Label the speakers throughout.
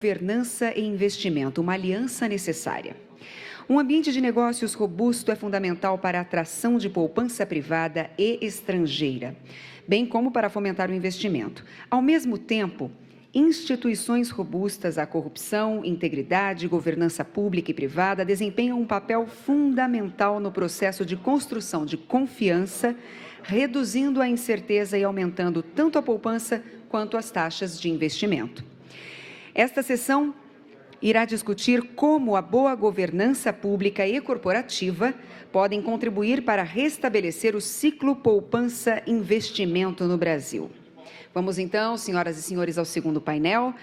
Speaker 1: Governança e investimento, uma aliança necessária. Um ambiente de negócios robusto é fundamental para a atração de poupança privada e estrangeira, bem como para fomentar o investimento. Ao mesmo tempo, instituições robustas à corrupção, integridade, governança pública e privada desempenham um papel fundamental no processo de construção de confiança, reduzindo a incerteza e aumentando tanto a poupança quanto as taxas de investimento. Esta sessão irá discutir como a boa governança pública e corporativa podem contribuir para restabelecer o ciclo poupança-investimento no Brasil. Vamos então, senhoras e senhores, ao segundo painel.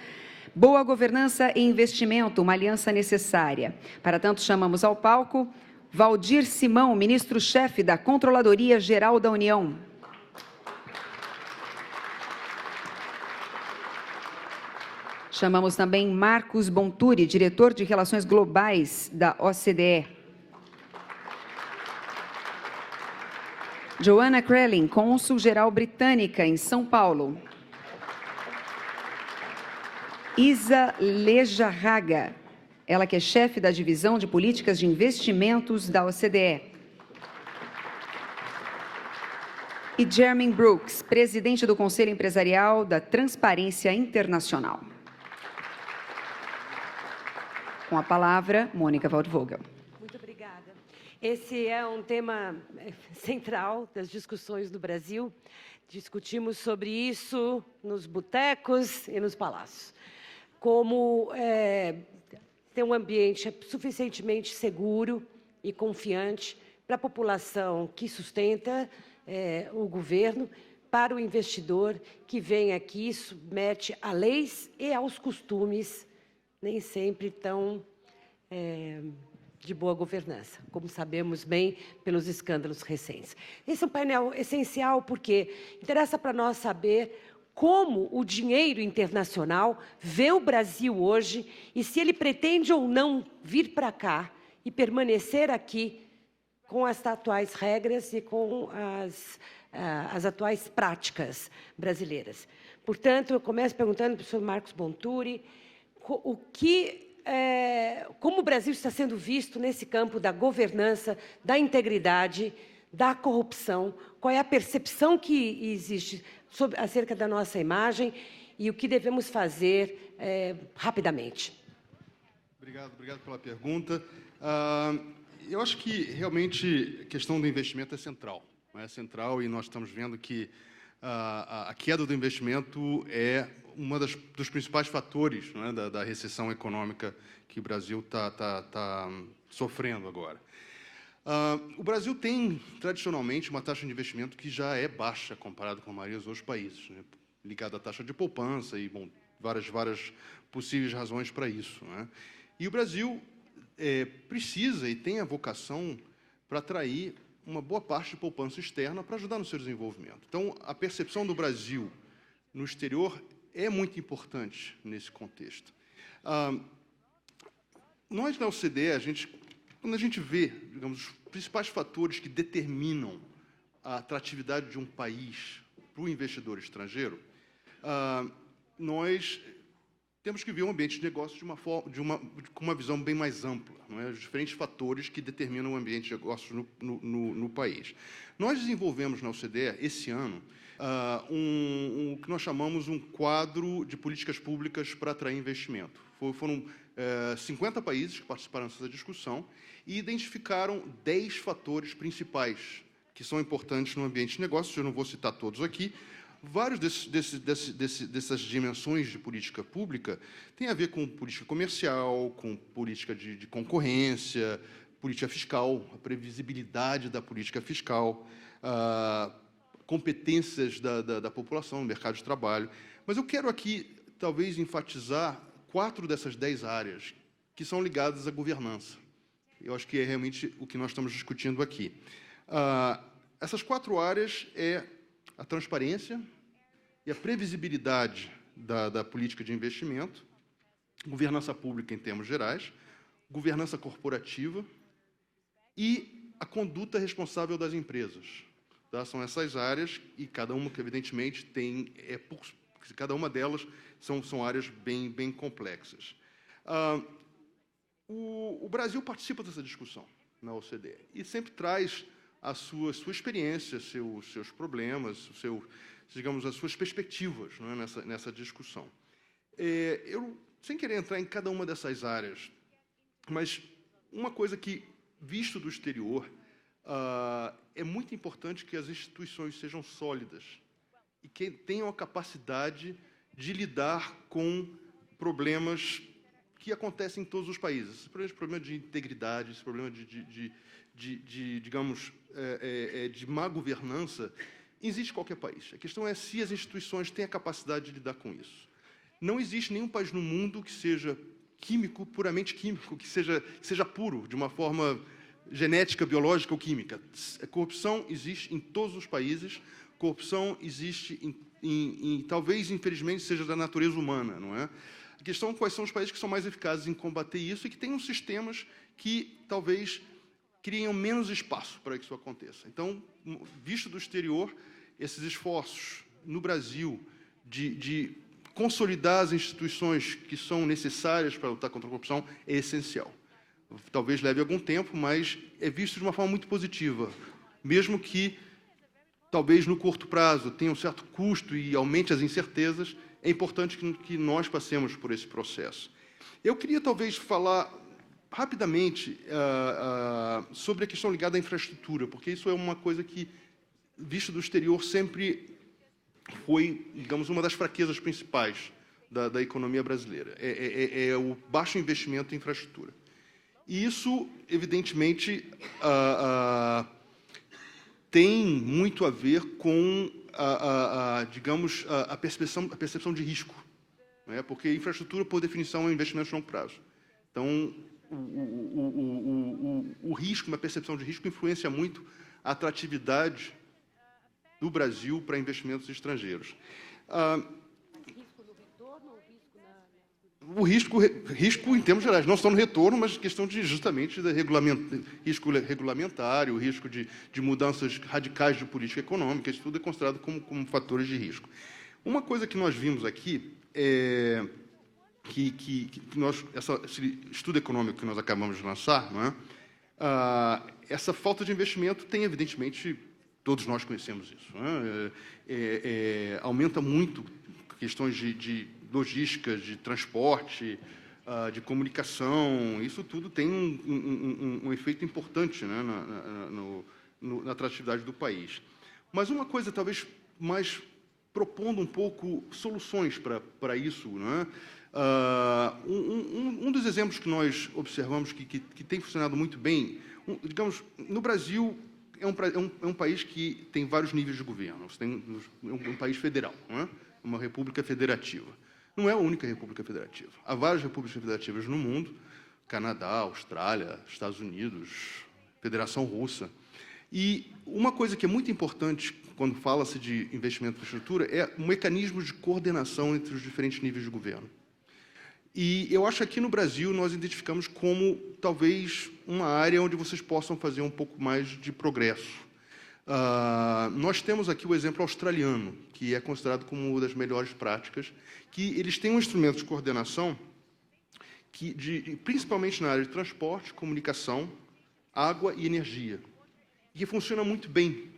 Speaker 1: Boa governança e investimento, uma aliança necessária. Para tanto, chamamos ao palco Valdir Simão, ministro-chefe da Controladoria Geral da União. Chamamos também Marcos Bonturi, diretor de Relações Globais da OCDE. Joanna Krelin, cônsul-geral britânica em São Paulo. Isa Lejarraga, ela que é chefe da Divisão de Políticas de Investimentos da OCDE. E Jeremy Brooks, presidente do Conselho Empresarial da Transparência Internacional. Com a palavra, Mônica Waldvogel.
Speaker 2: Muito obrigada. Esse é um tema central das discussões do Brasil. Discutimos sobre isso nos botecos e nos palácios. Como ter um ambiente suficientemente seguro e confiante para a população que sustenta o governo, para o investidor que vem aqui, submete a leis e aos costumes nem sempre tão de boa governança, como sabemos bem pelos escândalos recentes. Esse é um painel essencial porque interessa para nós saber como o dinheiro internacional vê o Brasil hoje e se ele pretende ou não vir para cá e permanecer aqui com as atuais regras e com as atuais práticas brasileiras. Portanto, eu começo perguntando para o senhor Marcos Bonturi, como o Brasil está sendo visto nesse campo da governança, da integridade, da corrupção, qual é a percepção que existe acerca da nossa imagem e o que devemos fazer rapidamente.
Speaker 3: Obrigado pela pergunta. Eu acho que, realmente, a questão do investimento é central. É central e nós estamos vendo que a queda do investimento é dos principais fatores, né, da recessão econômica que o Brasil está sofrendo agora. O Brasil tem, tradicionalmente, uma taxa de investimento que já é baixa comparado com a maioria dos outros países, né, ligada à taxa de poupança e, bom, várias possíveis razões para isso, né. E o Brasil precisa e tem a vocação para atrair uma boa parte de poupança externa para ajudar no seu desenvolvimento. Então, a percepção do Brasil no exterior é muito importante nesse contexto. Nós, na OCDE, quando a gente vê, digamos, os principais fatores que determinam a atratividade de um país para o investidor estrangeiro, nós temos que ver um ambiente de negócio com uma visão bem mais ampla, não é? Os diferentes fatores que determinam o ambiente de negócios no país. Nós desenvolvemos na OCDE, esse ano, o que nós chamamos um quadro de políticas públicas para atrair investimento. Foram 50 países que participaram dessa discussão e identificaram 10 fatores principais que são importantes no ambiente de negócios. Eu não vou citar todos aqui. Vários dessas dimensões de política pública têm a ver com política comercial, com política de concorrência, política fiscal, a previsibilidade da política fiscal, competências da população no mercado de trabalho. Mas eu quero aqui, talvez, enfatizar 4 dessas 10 áreas que são ligadas à governança. Eu acho que é realmente o que nós estamos discutindo aqui. Essas 4 áreas a transparência e a previsibilidade da política de investimento, governança pública em termos gerais, governança corporativa e a conduta responsável das empresas. Tá? São essas áreas e cada uma que, evidentemente, Cada uma delas são áreas bem complexas. O Brasil participa dessa discussão na OCDE e sempre traz a sua experiência, seus problemas, digamos, as suas perspectivas, não é, nessa discussão. Eu, sem querer entrar em cada uma dessas áreas, mas uma coisa que, visto do exterior, é muito importante que as instituições sejam sólidas e que tenham a capacidade de lidar com problemas que acontecem em todos os países. Esse problema de integridade, esse problema digamos, de má governança, existe em qualquer país. A questão é se as instituições têm a capacidade de lidar com isso. Não existe nenhum país no mundo que seja químico, puramente químico, que seja puro, de uma forma genética, biológica ou química. A corrupção existe em todos os países, corrupção existe talvez, infelizmente, seja da natureza humana, não é? A questão é quais são os países que são mais eficazes em combater isso e que tenham sistemas que, talvez, criem menos espaço para que isso aconteça. Então, visto do exterior, esses esforços no Brasil de consolidar as instituições que são necessárias para lutar contra a corrupção é essencial. Talvez leve algum tempo, mas é visto de uma forma muito positiva, mesmo que, talvez, no curto prazo, tenha um certo custo e aumente as incertezas, é importante que nós passemos por esse processo. Eu queria, talvez, falar rapidamente sobre a questão ligada à infraestrutura, porque isso é uma coisa que, visto do exterior, sempre foi, digamos, uma das fraquezas principais da economia brasileira. É o baixo investimento em infraestrutura. E isso, evidentemente, tem muito a ver com, digamos, a percepção de risco, né? Porque infraestrutura, por definição, é um investimento de longo prazo. Então, o risco, uma percepção de risco, influencia muito a atratividade do Brasil para investimentos estrangeiros.
Speaker 2: Risco no retorno ou risco
Speaker 3: O risco em termos gerais, não só no retorno, mas questão justamente de risco regulamentário, risco de mudanças radicais de política econômica, isso tudo é considerado como fatores de risco. Uma coisa que nós vimos aqui é esse estudo econômico que nós acabamos de lançar, não é? Essa falta de investimento tem, evidentemente, todos nós conhecemos isso, não é? Aumenta muito questões de logística, de transporte, de comunicação, isso tudo tem um efeito importante, né, na atratividade do país. Mas uma coisa, talvez, mais propondo um pouco soluções para isso, não é? Um dos exemplos que nós observamos que tem funcionado muito bem, digamos, no Brasil, é um país que tem vários níveis de governo. Você tem um país federal, não é? Uma república federativa. Não é a única república federativa. Há várias repúblicas federativas no mundo, Canadá, Austrália, Estados Unidos, Federação Russa. E uma coisa que é muito importante quando fala-se de investimento em infraestrutura é um mecanismo de coordenação entre os diferentes níveis de governo. E eu acho que aqui no Brasil nós identificamos como, talvez, uma área onde vocês possam fazer um pouco mais de progresso. Nós temos aqui o exemplo australiano, que é considerado como uma das melhores práticas, que eles têm um instrumento de coordenação, principalmente na área de transporte, comunicação, água e energia, e que funciona muito bem,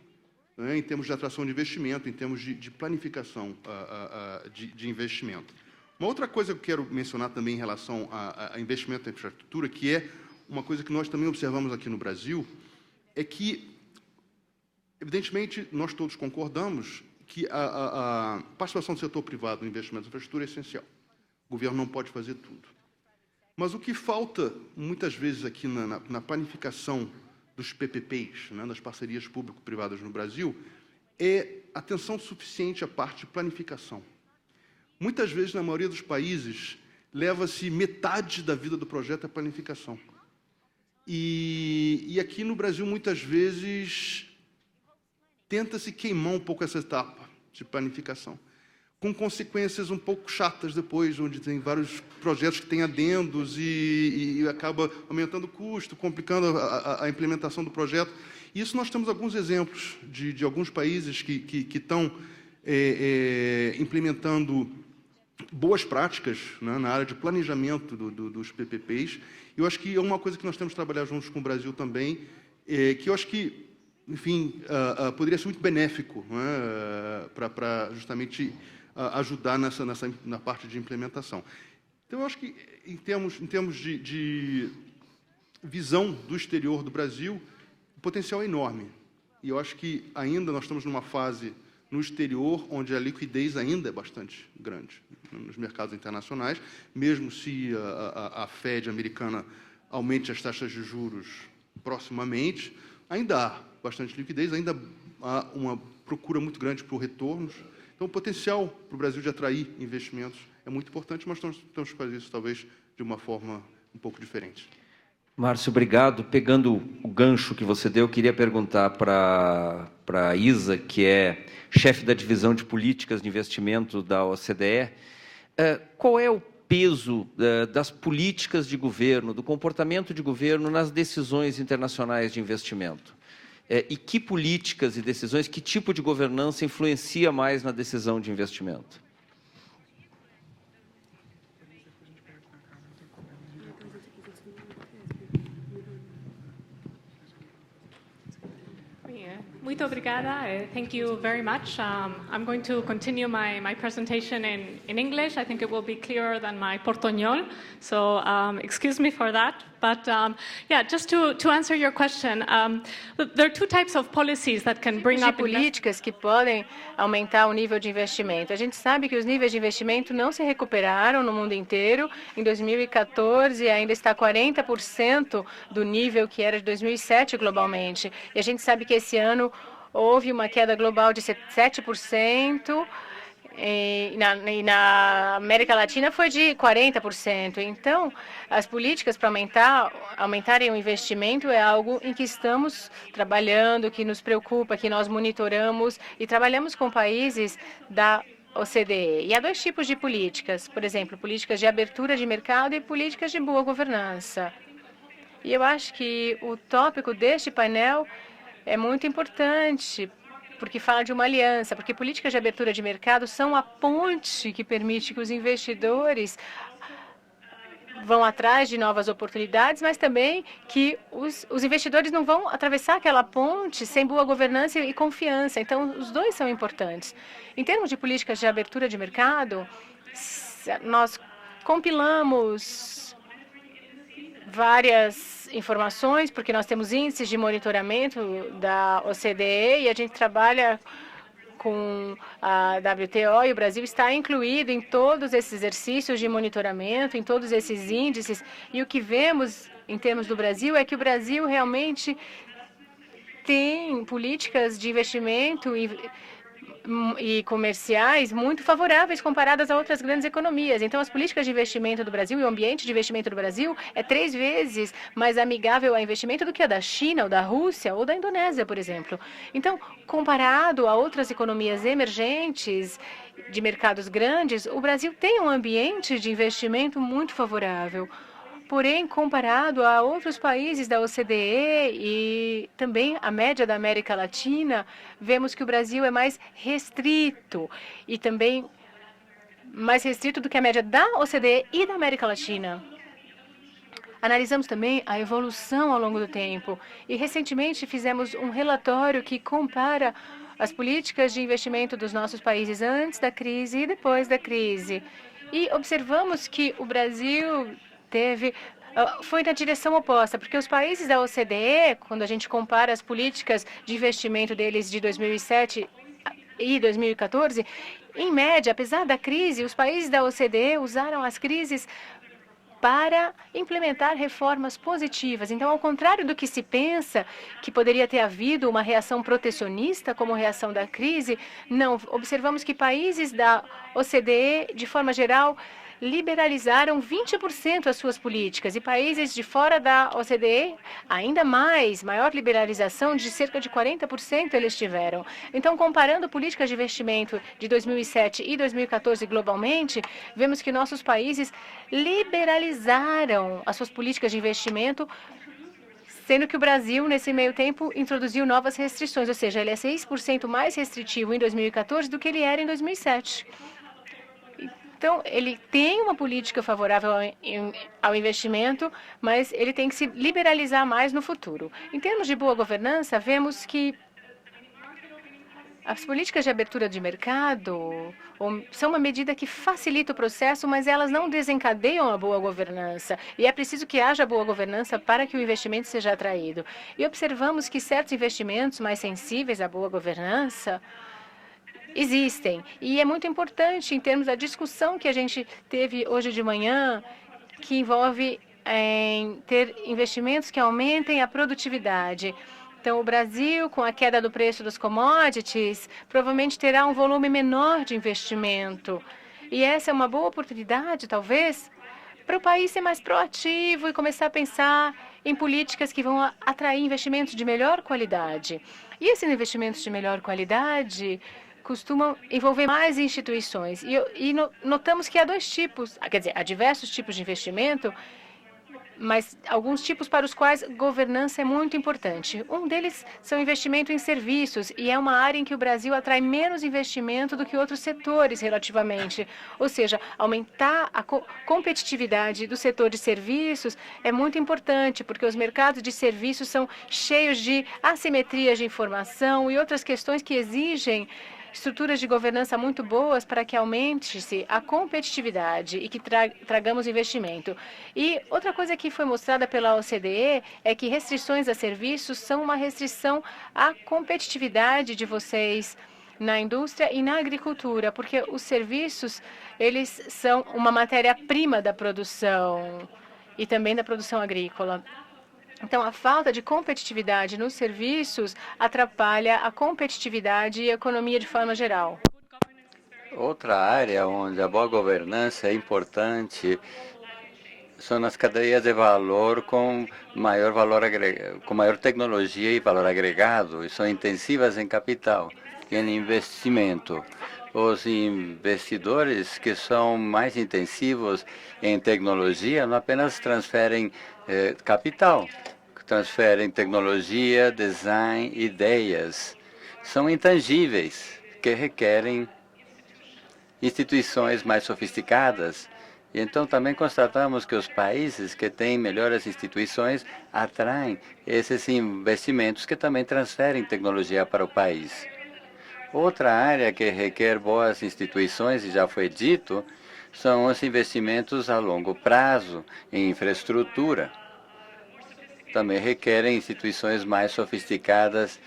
Speaker 3: né, em termos de atração de investimento, em termos de planificação de investimento. Uma outra coisa que eu quero mencionar também em relação a investimento em infraestrutura, que é uma coisa que nós também observamos aqui no Brasil, é que, evidentemente, nós todos concordamos que a participação do setor privado no investimento em infraestrutura é essencial. O governo não pode fazer tudo. Mas o que falta, muitas vezes, aqui na planificação dos PPPs, né, das parcerias público-privadas no Brasil, é atenção suficiente à parte de planificação. Muitas vezes, na maioria dos países, leva-se metade da vida do projeto à planificação. E aqui no Brasil, muitas vezes, tenta-se queimar um pouco essa etapa de planificação, com consequências um pouco chatas depois, onde tem vários projetos que têm adendos e acaba aumentando o custo, complicando a implementação do projeto. E isso nós temos alguns exemplos de alguns países que estão implementando boas práticas, né, na área de planejamento dos PPPs. Eu acho que é uma coisa que nós temos que trabalhar juntos com o Brasil também, que eu acho que, enfim, poderia ser muito benéfico, né, para justamente ajudar na parte de implementação. Então, eu acho que, em termos de visão do exterior do Brasil, o potencial é enorme. E eu acho que ainda nós estamos numa fase no exterior onde a liquidez ainda é bastante grande nos mercados internacionais, mesmo se a Fed americana aumente as taxas de juros proximamente, ainda há bastante liquidez, ainda há uma procura muito grande por retornos. Então, o potencial para o Brasil de atrair investimentos é muito importante, mas nós temos que fazer isso, talvez, de uma forma um pouco diferente.
Speaker 4: Márcio, obrigado. Pegando o gancho que você deu, eu queria perguntar para a Isa, que é chefe da divisão de políticas de investimento da OCDE, qual é o peso das políticas de governo, do comportamento de governo nas decisões internacionais de investimento? E que políticas e decisões, que tipo de governança influencia mais na decisão de investimento?
Speaker 5: Muito obrigada. Thank you very much. I'm going to continue my presentation in English. I think it will be clearer than my portuñol, so excuse me for that. But yeah, just to answer your question, there are two types of policies that can bring up
Speaker 6: políticas que podem aumentar o nível de investimento. A gente sabe que os níveis de investimento não se recuperaram no mundo inteiro. Em 2014, ainda está 40% do nível que era de 2007 globalmente. E a gente sabe que esse ano houve uma queda global de 7%. E na América Latina foi de 40%. Então, as políticas para aumentarem o investimento é algo em que estamos trabalhando, que nos preocupa, que nós monitoramos e trabalhamos com países da OCDE. E há dois tipos de políticas, por exemplo, políticas de abertura de mercado e políticas de boa governança. E eu acho que o tópico deste painel é muito importante, porque fala de uma aliança, porque políticas de abertura de mercado são a ponte que permite que os investidores vão atrás de novas oportunidades, mas também que os investidores não vão atravessar aquela ponte sem boa governança e confiança. Então, os dois são importantes. Em termos de políticas de abertura de mercado, nós compilamos várias informações, porque nós temos índices de monitoramento da OCDE e a gente trabalha com a WTO e o Brasil está incluído em todos esses exercícios de monitoramento, em todos esses índices. E o que vemos em termos do Brasil é que o Brasil realmente tem políticas de investimento e comerciais muito favoráveis comparadas a outras grandes economias. Então, as políticas de investimento do Brasil e o ambiente de investimento do Brasil é 3 vezes mais amigável a investimento do que a da China, ou da Rússia, ou da Indonésia, por exemplo. Então, comparado a outras economias emergentes de mercados grandes, o Brasil tem um ambiente de investimento muito favorável. Porém, comparado a outros países da OCDE e também a média da América Latina, vemos que o Brasil é mais restrito e também mais restrito do que a média da OCDE e da América Latina. Analisamos também a evolução ao longo do tempo e recentemente fizemos um relatório que compara as políticas de investimento dos nossos países antes da crise e depois da crise. E observamos que o Brasil foi na direção oposta, porque os países da OCDE, quando a gente compara as políticas de investimento deles de 2007 e 2014, em média, apesar da crise, os países da OCDE usaram as crises para implementar reformas positivas. Então, ao contrário do que se pensa, que poderia ter havido uma reação protecionista como reação da crise, não. Observamos que países da OCDE, de forma geral, liberalizaram 20% as suas políticas e países de fora da OCDE, ainda mais, maior liberalização, de cerca de 40% eles tiveram. Então, comparando políticas de investimento de 2007 e 2014 globalmente, vemos que nossos países liberalizaram as suas políticas de investimento sendo que o Brasil, nesse meio tempo, introduziu novas restrições, ou seja, ele é 6% mais restritivo em 2014 do que ele era em 2007. Então, ele tem uma política favorável ao investimento, mas ele tem que se liberalizar mais no futuro. Em termos de boa governança, vemos que as políticas de abertura de mercado são uma medida que facilita o processo, mas elas não desencadeiam a boa governança. E é preciso que haja boa governança para que o investimento seja atraído. E observamos que certos investimentos mais sensíveis à boa governança existem. E é muito importante em termos da discussão que a gente teve hoje de manhã, que envolve ter investimentos que aumentem a produtividade. Então, o Brasil, com a queda do preço dos commodities, provavelmente terá um volume menor de investimento. E essa é uma boa oportunidade, talvez, para o país ser mais proativo e começar a pensar em políticas que vão atrair investimentos de melhor qualidade. E esses investimentos de melhor qualidade costumam envolver mais instituições. E notamos que há dois tipos, quer dizer, há diversos tipos de investimento, mas alguns tipos para os quais governança é muito importante. Um deles são investimento em serviços, e é uma área em que o Brasil atrai menos investimento do que outros setores relativamente. Ou seja, aumentar a competitividade do setor de serviços é muito importante, porque os mercados de serviços são cheios de assimetrias de informação e outras questões que exigem estruturas de governança muito boas para que aumente-se a competitividade e que tragamos investimento. E outra coisa que foi mostrada pela OCDE é que restrições a serviços são uma restrição à competitividade de vocês na indústria e na agricultura, porque os serviços, eles são uma matéria-prima da produção e também da produção agrícola. Então, a falta de competitividade nos serviços atrapalha a competitividade e a economia de forma geral.
Speaker 7: Outra área onde a boa governança é importante são nas cadeias de valor com maior tecnologia e valor agregado, e são intensivas em capital e em investimento. Os investidores que são mais intensivos em tecnologia não apenas transferem capital, transferem tecnologia, design, ideias. São intangíveis, que requerem instituições mais sofisticadas. E então também constatamos que os países que têm melhores instituições atraem esses investimentos que também transferem tecnologia para o país. Outra área que requer boas instituições, e já foi dito, são os investimentos a longo prazo em infraestrutura. Também requerem instituições mais sofisticadas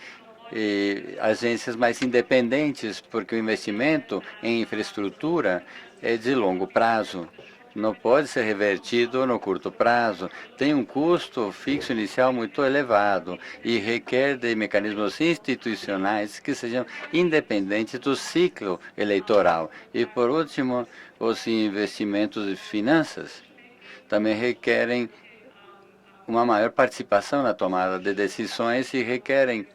Speaker 7: e agências mais independentes, porque o investimento em infraestrutura é de longo prazo. Não pode ser revertido no curto prazo. Tem um custo fixo inicial muito elevado e requer de mecanismos institucionais que sejam independentes do ciclo eleitoral. E, por último, os investimentos de finanças também requerem uma maior participação na tomada de decisões e requerem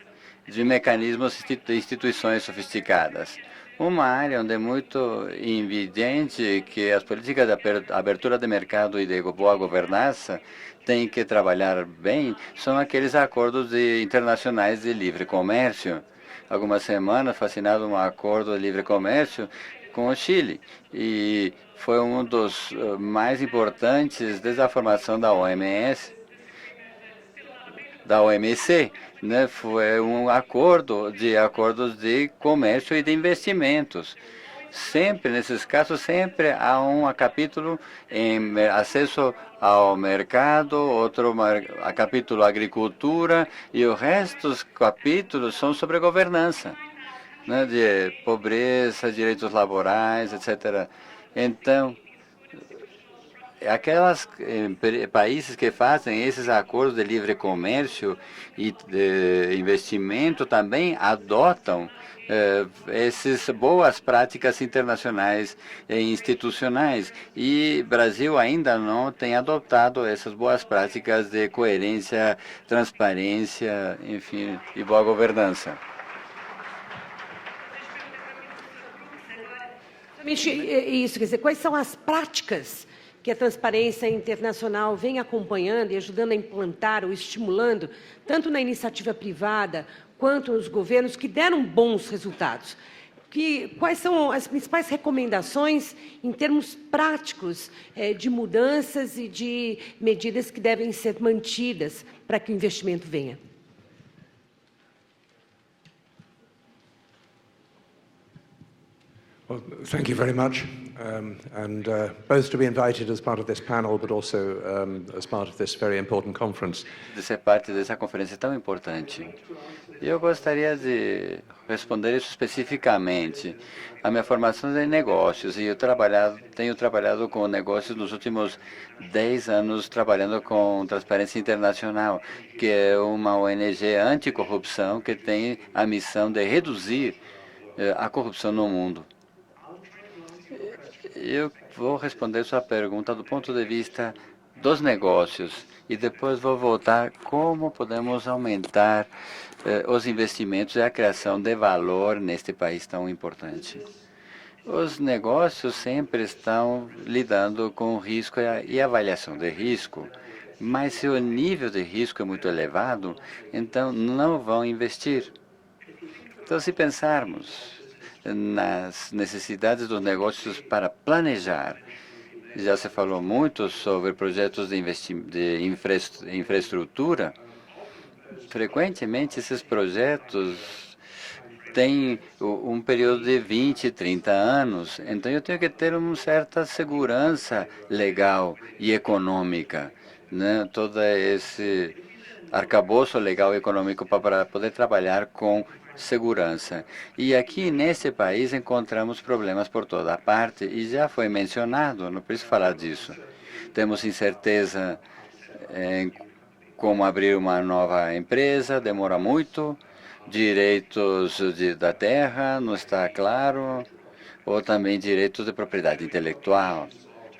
Speaker 7: de mecanismos de instituições sofisticadas. Uma área onde é muito evidente que as políticas de abertura de mercado e de boa governança têm que trabalhar bem são aqueles acordos internacionais de livre comércio. Algumas semanas foi assinado um acordo de livre comércio com o Chile e foi um dos mais importantes desde a formação da OMC, né? Foi um acordos de comércio e de investimentos. Sempre, nesses casos, sempre há um capítulo em acesso ao mercado, outro capítulo agricultura, e o resto dos capítulos são sobre governança, né? De pobreza, direitos laborais, etc. Então, aqueles países que fazem esses acordos de livre comércio e de investimento também adotam essas boas práticas internacionais e institucionais. E o Brasil ainda não tem adotado essas boas práticas de coerência, transparência, enfim, e boa governança.
Speaker 2: Isso, quer dizer, quais são as práticas que a transparência internacional vem acompanhando e ajudando a implantar ou estimulando, tanto na iniciativa privada quanto nos governos, que deram bons resultados? Quais são as principais recomendações em termos práticos de mudanças e de medidas que devem ser mantidas para que o investimento venha?
Speaker 8: Well, thank you very much, both to be invited as part of this panel, but also as part of this very important conference.
Speaker 7: De ser parte dessa conferência tão importante. Eu gostaria de responder isso especificamente. A minha formação é em negócios e eu tenho trabalhado com negócios nos últimos 10 anos, trabalhando com Transparência Internacional, que é uma ONG anticorrupção que tem a missão de reduzir a corrupção no mundo. Eu vou responder sua pergunta do ponto de vista dos negócios e depois vou voltar como podemos aumentar os investimentos e a criação de valor neste país tão importante. Os negócios sempre estão lidando com risco e avaliação de risco, mas se o nível de risco é muito elevado, então não vão investir. Então, se pensarmos nas necessidades dos negócios para planejar, já se falou muito sobre projetos de infraestrutura. Frequentemente, esses projetos têm um período de 20, 30 anos. Então, eu tenho que ter uma certa segurança legal e econômica, né? Todo esse arcabouço legal e econômico para poder trabalhar com segurança. E aqui nesse país encontramos problemas por toda a parte e já foi mencionado, não preciso falar disso. Temos incerteza em como abrir uma nova empresa, demora muito, direitos da terra não está claro, ou também direitos de propriedade intelectual.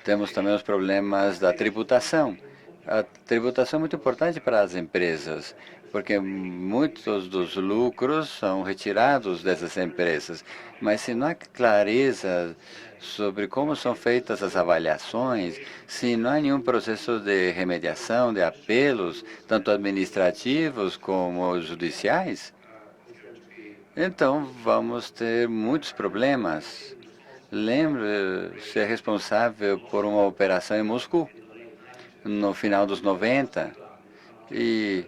Speaker 7: Temos também os problemas da tributação. A tributação é muito importante para as empresas, porque muitos dos lucros são retirados dessas empresas. Mas se não há clareza sobre como são feitas as avaliações, se não há nenhum processo de remediação, de apelos, tanto administrativos como judiciais, então vamos ter muitos problemas. Lembre-se, é responsável por uma operação em Moscou, no final dos 90, e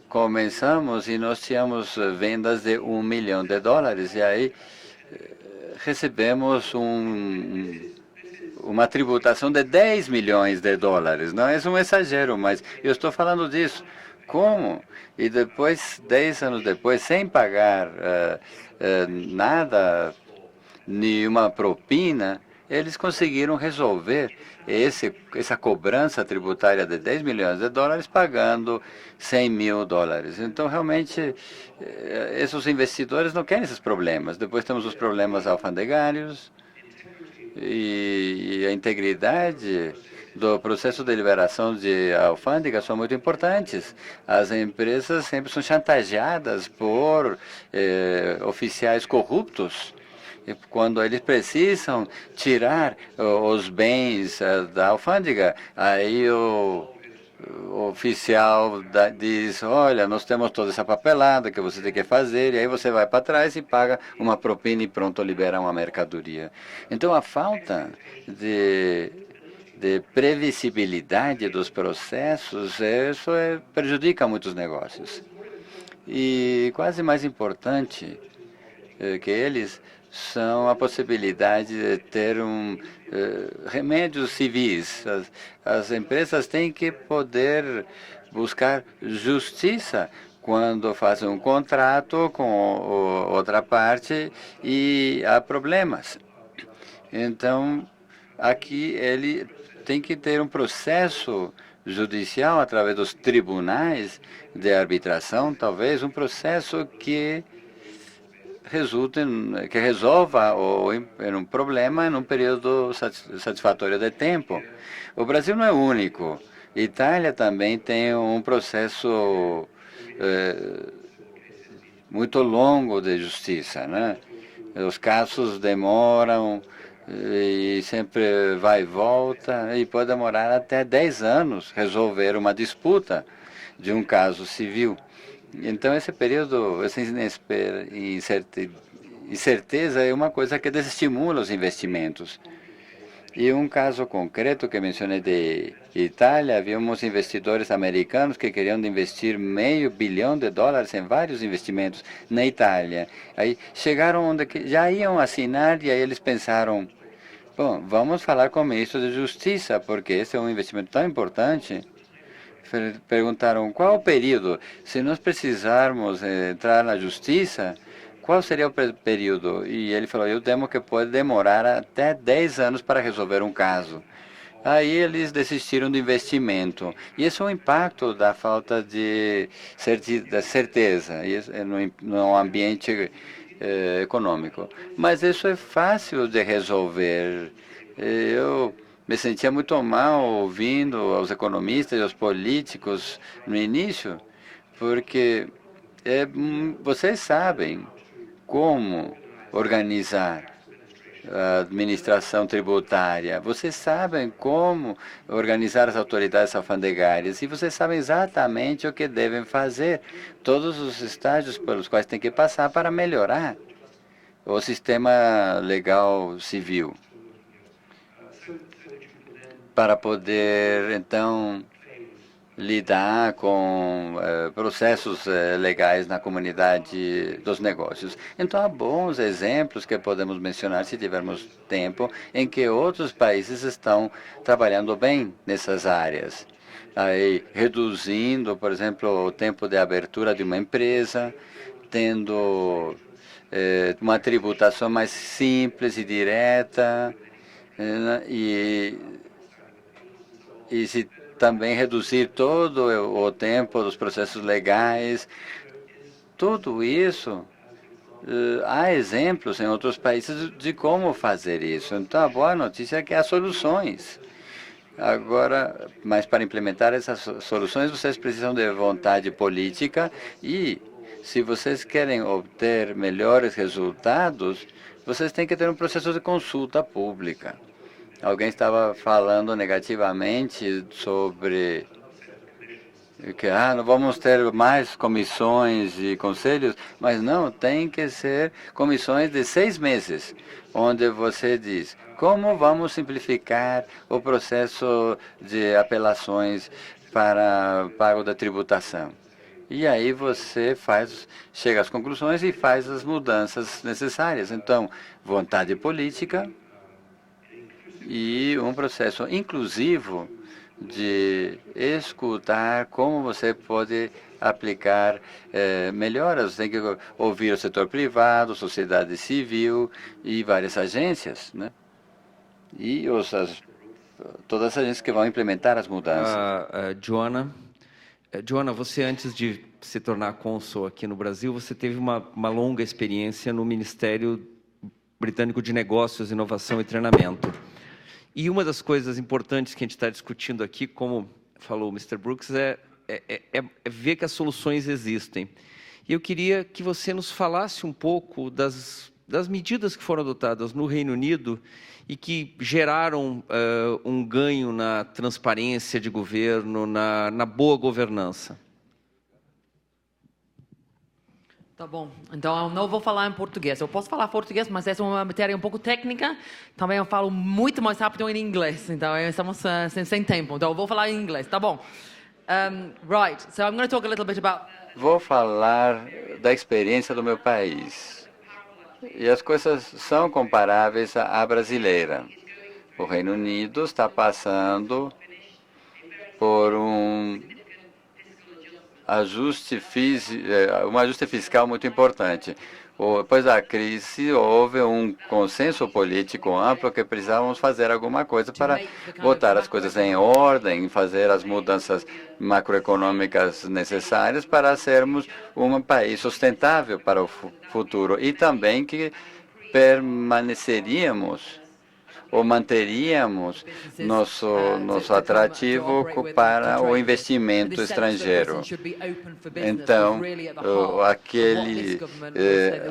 Speaker 7: começamos e nós tínhamos vendas de $1 milhão, e aí recebemos uma tributação de $10 milhões. Não é um exagero, mas eu estou falando disso. Como? E depois, 10 anos depois, sem pagar nada, nenhuma propina, eles conseguiram resolver essa cobrança tributária de $10 milhões pagando $100 mil. Então, realmente, esses investidores não querem esses problemas. Depois temos os problemas alfandegários e a integridade do processo de liberação de alfândega são muito importantes. As empresas sempre são chantageadas por oficiais corruptos. E quando eles precisam tirar os bens da alfândega, aí o oficial diz, olha, nós temos toda essa papelada que você tem que fazer, e aí você vai para trás e paga uma propina e pronto, libera uma mercadoria. Então, a falta de previsibilidade dos processos, isso prejudica muitos negócios. E quase mais importante que eles são a possibilidade de ter remédios civis. As empresas têm que poder buscar justiça quando fazem um contrato com outra parte e há problemas. Então, aqui ele tem que ter um processo judicial através dos tribunais de arbitração, talvez um processo que resolva um problema em um período satisfatório de tempo. O Brasil não é único. Itália também tem um processo muito longo de justiça, né? Os casos demoram e sempre vai e volta, e pode demorar até 10 anos resolver uma disputa de um caso civil. Então, esse período, essa incerteza é uma coisa que desestimula os investimentos. E um caso concreto que mencionei de Itália, havíamos investidores americanos que queriam investir $500 bilhão em vários investimentos na Itália. Aí chegaram onde já iam assinar e aí eles pensaram, bom, vamos falar com o ministro da Justiça, porque esse é um investimento tão importante. Perguntaram qual o período, se nós precisarmos entrar na Justiça, qual seria o período? E ele falou, eu temo que pode demorar até 10 anos para resolver um caso. Aí eles desistiram do investimento. E esse é o impacto da falta de certeza no ambiente econômico. Mas isso é fácil de resolver. Eu me sentia muito mal ouvindo aos economistas e aos políticos no início, porque vocês sabem como organizar a administração tributária. Vocês sabem como organizar as autoridades alfandegárias e vocês sabem exatamente o que devem fazer, todos os estágios pelos quais tem que passar para melhorar o sistema legal civil, para poder, então, lidar com processos legais na comunidade dos negócios. Então, há bons exemplos que podemos mencionar, se tivermos tempo, em que outros países estão trabalhando bem nessas áreas. Aí, reduzindo, por exemplo, o tempo de abertura de uma empresa, tendo uma tributação mais simples e direta, e se também reduzir todo o tempo dos processos legais. Tudo isso, há exemplos em outros países de como fazer isso. Então, a boa notícia é que há soluções. Agora, mas para implementar essas soluções, vocês precisam de vontade política e, se vocês querem obter melhores resultados, vocês têm que ter um processo de consulta pública. Alguém estava falando negativamente sobre que não vamos ter mais comissões e conselhos, mas não, tem que ser comissões de 6 meses, onde você diz como vamos simplificar o processo de apelações para pago da tributação. E aí você chega às conclusões e faz as mudanças necessárias. Então, vontade política e um processo inclusivo de escutar como você pode aplicar melhoras. Tem que ouvir o setor privado, sociedade civil e várias agências, né? E todas as agências que vão implementar as mudanças.
Speaker 4: Joana, você antes de se tornar cônsul aqui no Brasil, você teve uma longa experiência no Ministério Britânico de Negócios, Inovação e Treinamento. E uma das coisas importantes que a gente está discutindo aqui, como falou o Mr. Brooks, é ver que as soluções existem. E eu queria que você nos falasse um pouco das medidas que foram adotadas no Reino Unido e que geraram um ganho na transparência de governo, na boa governança.
Speaker 9: Tá bom, então eu não vou falar em português. Eu posso falar português, mas essa é uma matéria um pouco técnica. Também eu falo muito mais rápido em inglês, então estamos sem tempo. Então eu vou falar em inglês, tá bom? Right, so I'm going to talk a little bit about...
Speaker 7: Vou falar da experiência do meu país. E as coisas são comparáveis à brasileira. O Reino Unido está passando por um ajuste fiscal muito importante. Depois da crise, houve um consenso político amplo que precisávamos fazer alguma coisa para botar as coisas em ordem, fazer as mudanças macroeconômicas necessárias para sermos um país sustentável para o futuro e também que permaneceríamos ou manteríamos nosso atrativo para o investimento estrangeiro. Então,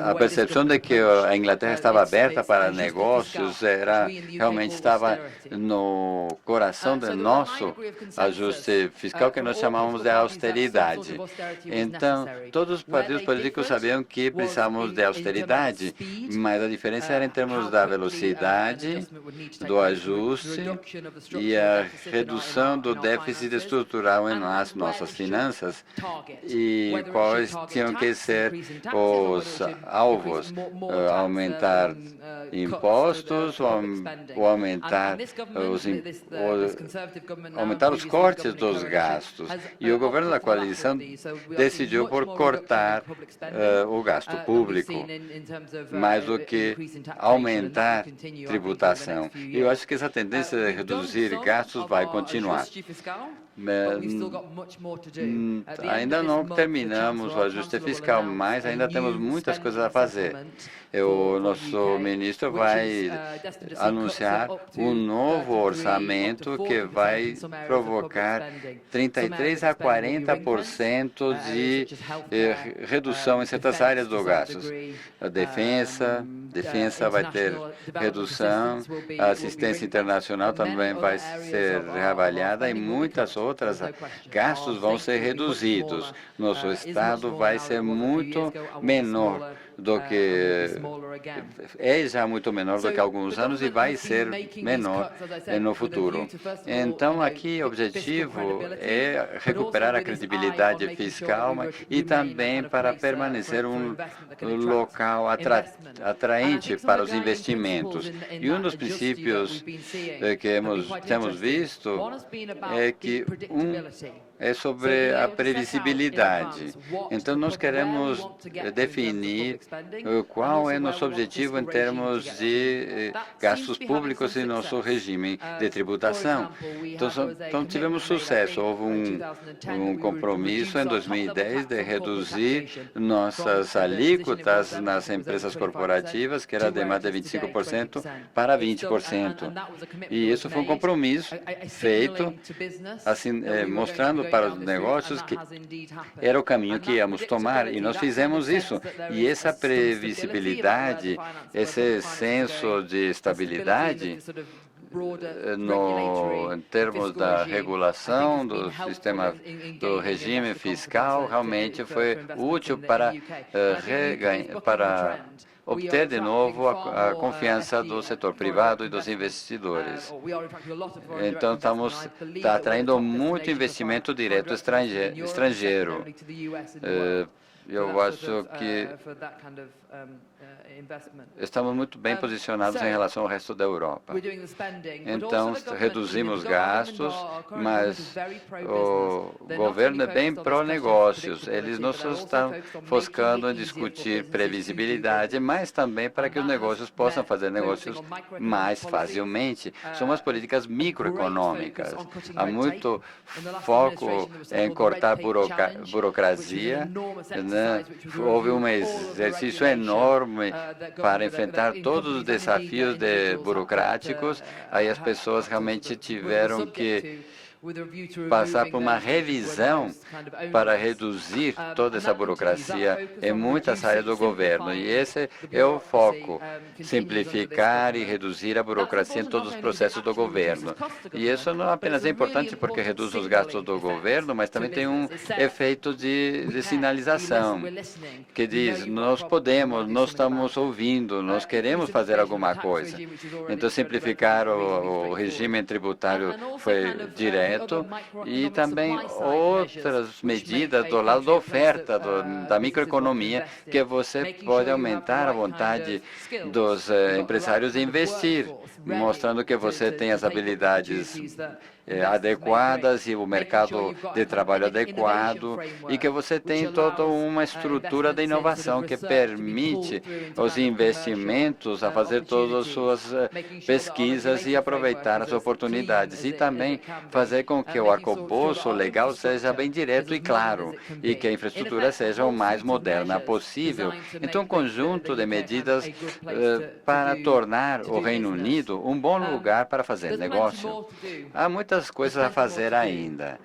Speaker 7: a percepção de que a Inglaterra estava aberta para negócios realmente estava no coração do nosso ajuste fiscal, que nós chamamos de austeridade. Então, todos os partidos políticos sabiam que precisávamos de austeridade, mas a diferença era em termos da velocidade do ajuste e a redução do déficit estrutural em nossas finanças e quais tinham que ser os alvos, aumentar impostos ou aumentar os cortes dos gastos. E o governo da coalição decidiu por cortar o gasto público, mais do que aumentar tributação. E eu acho que essa tendência de reduzir gastos vai continuar. Ainda não terminamos o ajuste fiscal, mas ainda temos muitas coisas a fazer. O nosso ministro vai anunciar um novo orçamento que vai provocar 33% a 40% de redução em certas áreas do gastos. A defesa vai ter redução, a assistência internacional também vai ser reavaliada e muitas outras gastos vão ser reduzidos. Nosso Estado vai ser muito menor do que já muito menor do que há alguns anos e vai ser menor no futuro. Então, aqui o objetivo é recuperar a credibilidade fiscal e também para permanecer um local atraente para os investimentos. E um dos princípios que temos visto é que é sobre a previsibilidade. Então, nós queremos definir qual é nosso objetivo em termos de gastos públicos e nosso regime de tributação. Então tivemos sucesso. Houve um compromisso em 2010 de reduzir nossas alíquotas nas empresas corporativas, que era de mais de 25%, para 20%. E isso foi um compromisso feito, assim, mostrando para os negócios que era o caminho que íamos tomar, e nós fizemos isso. E essa previsibilidade, esse senso de estabilidade em termos da regulação do sistema do regime fiscal, realmente foi útil para obter de novo a confiança do setor privado e dos investidores. Então, estamos atraindo muito investimento direto estrangeiro. Eu acho que estamos muito bem posicionados em relação ao resto da Europa. Então, reduzimos gastos, mas o governo é bem pró-negócios. Eles não só estão focando em discutir previsibilidade, mas também para que os negócios possam fazer negócios mais facilmente. São as políticas microeconômicas. Há muito foco em cortar burocracia. Houve um exercício enorme para enfrentar todos os desafios burocráticos. Aí as pessoas realmente tiveram que passar por uma revisão para reduzir toda essa burocracia em muitas áreas do governo. E esse é o foco, simplificar e reduzir a burocracia em todos os processos do governo. E isso não apenas é importante porque reduz os gastos do governo, mas também tem um efeito de sinalização, que diz, nós podemos, nós estamos ouvindo, nós queremos fazer alguma coisa. Então, simplificar o regime tributário foi direto, e também outras medidas do lado da oferta, da microeconomia, que você pode aumentar a vontade dos empresários de investir, mostrando que você tem as habilidades adequadas e o mercado de trabalho adequado, e que você tem toda uma estrutura de inovação que permite os investimentos a fazer todas as suas pesquisas e aproveitar as oportunidades, e também fazer com que o arcabouço legal seja bem direto e claro, e que a infraestrutura seja o mais moderna possível. Então, um conjunto de medidas para tornar o Reino Unido um bom lugar para fazer negócio. Há muitas coisas a fazer ainda.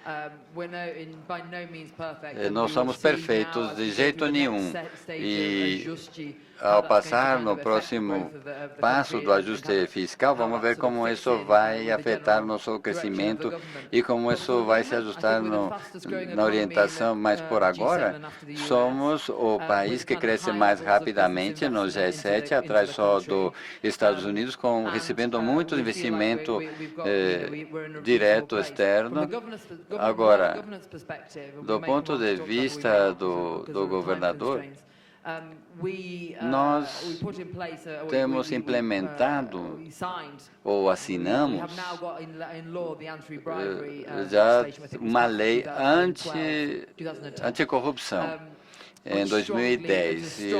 Speaker 7: Não somos perfeitos de jeito nenhum. E ao passar no próximo passo do ajuste fiscal, vamos ver como isso vai afetar nosso crescimento e como isso vai se ajustar na orientação. Mas, por agora, somos o país que cresce mais rapidamente no G7, atrás só dos Estados Unidos, recebendo muito investimento direto externo. Agora, do ponto de vista do governador, nós temos implementado ou assinamos já uma lei anticorrupção em 2010, e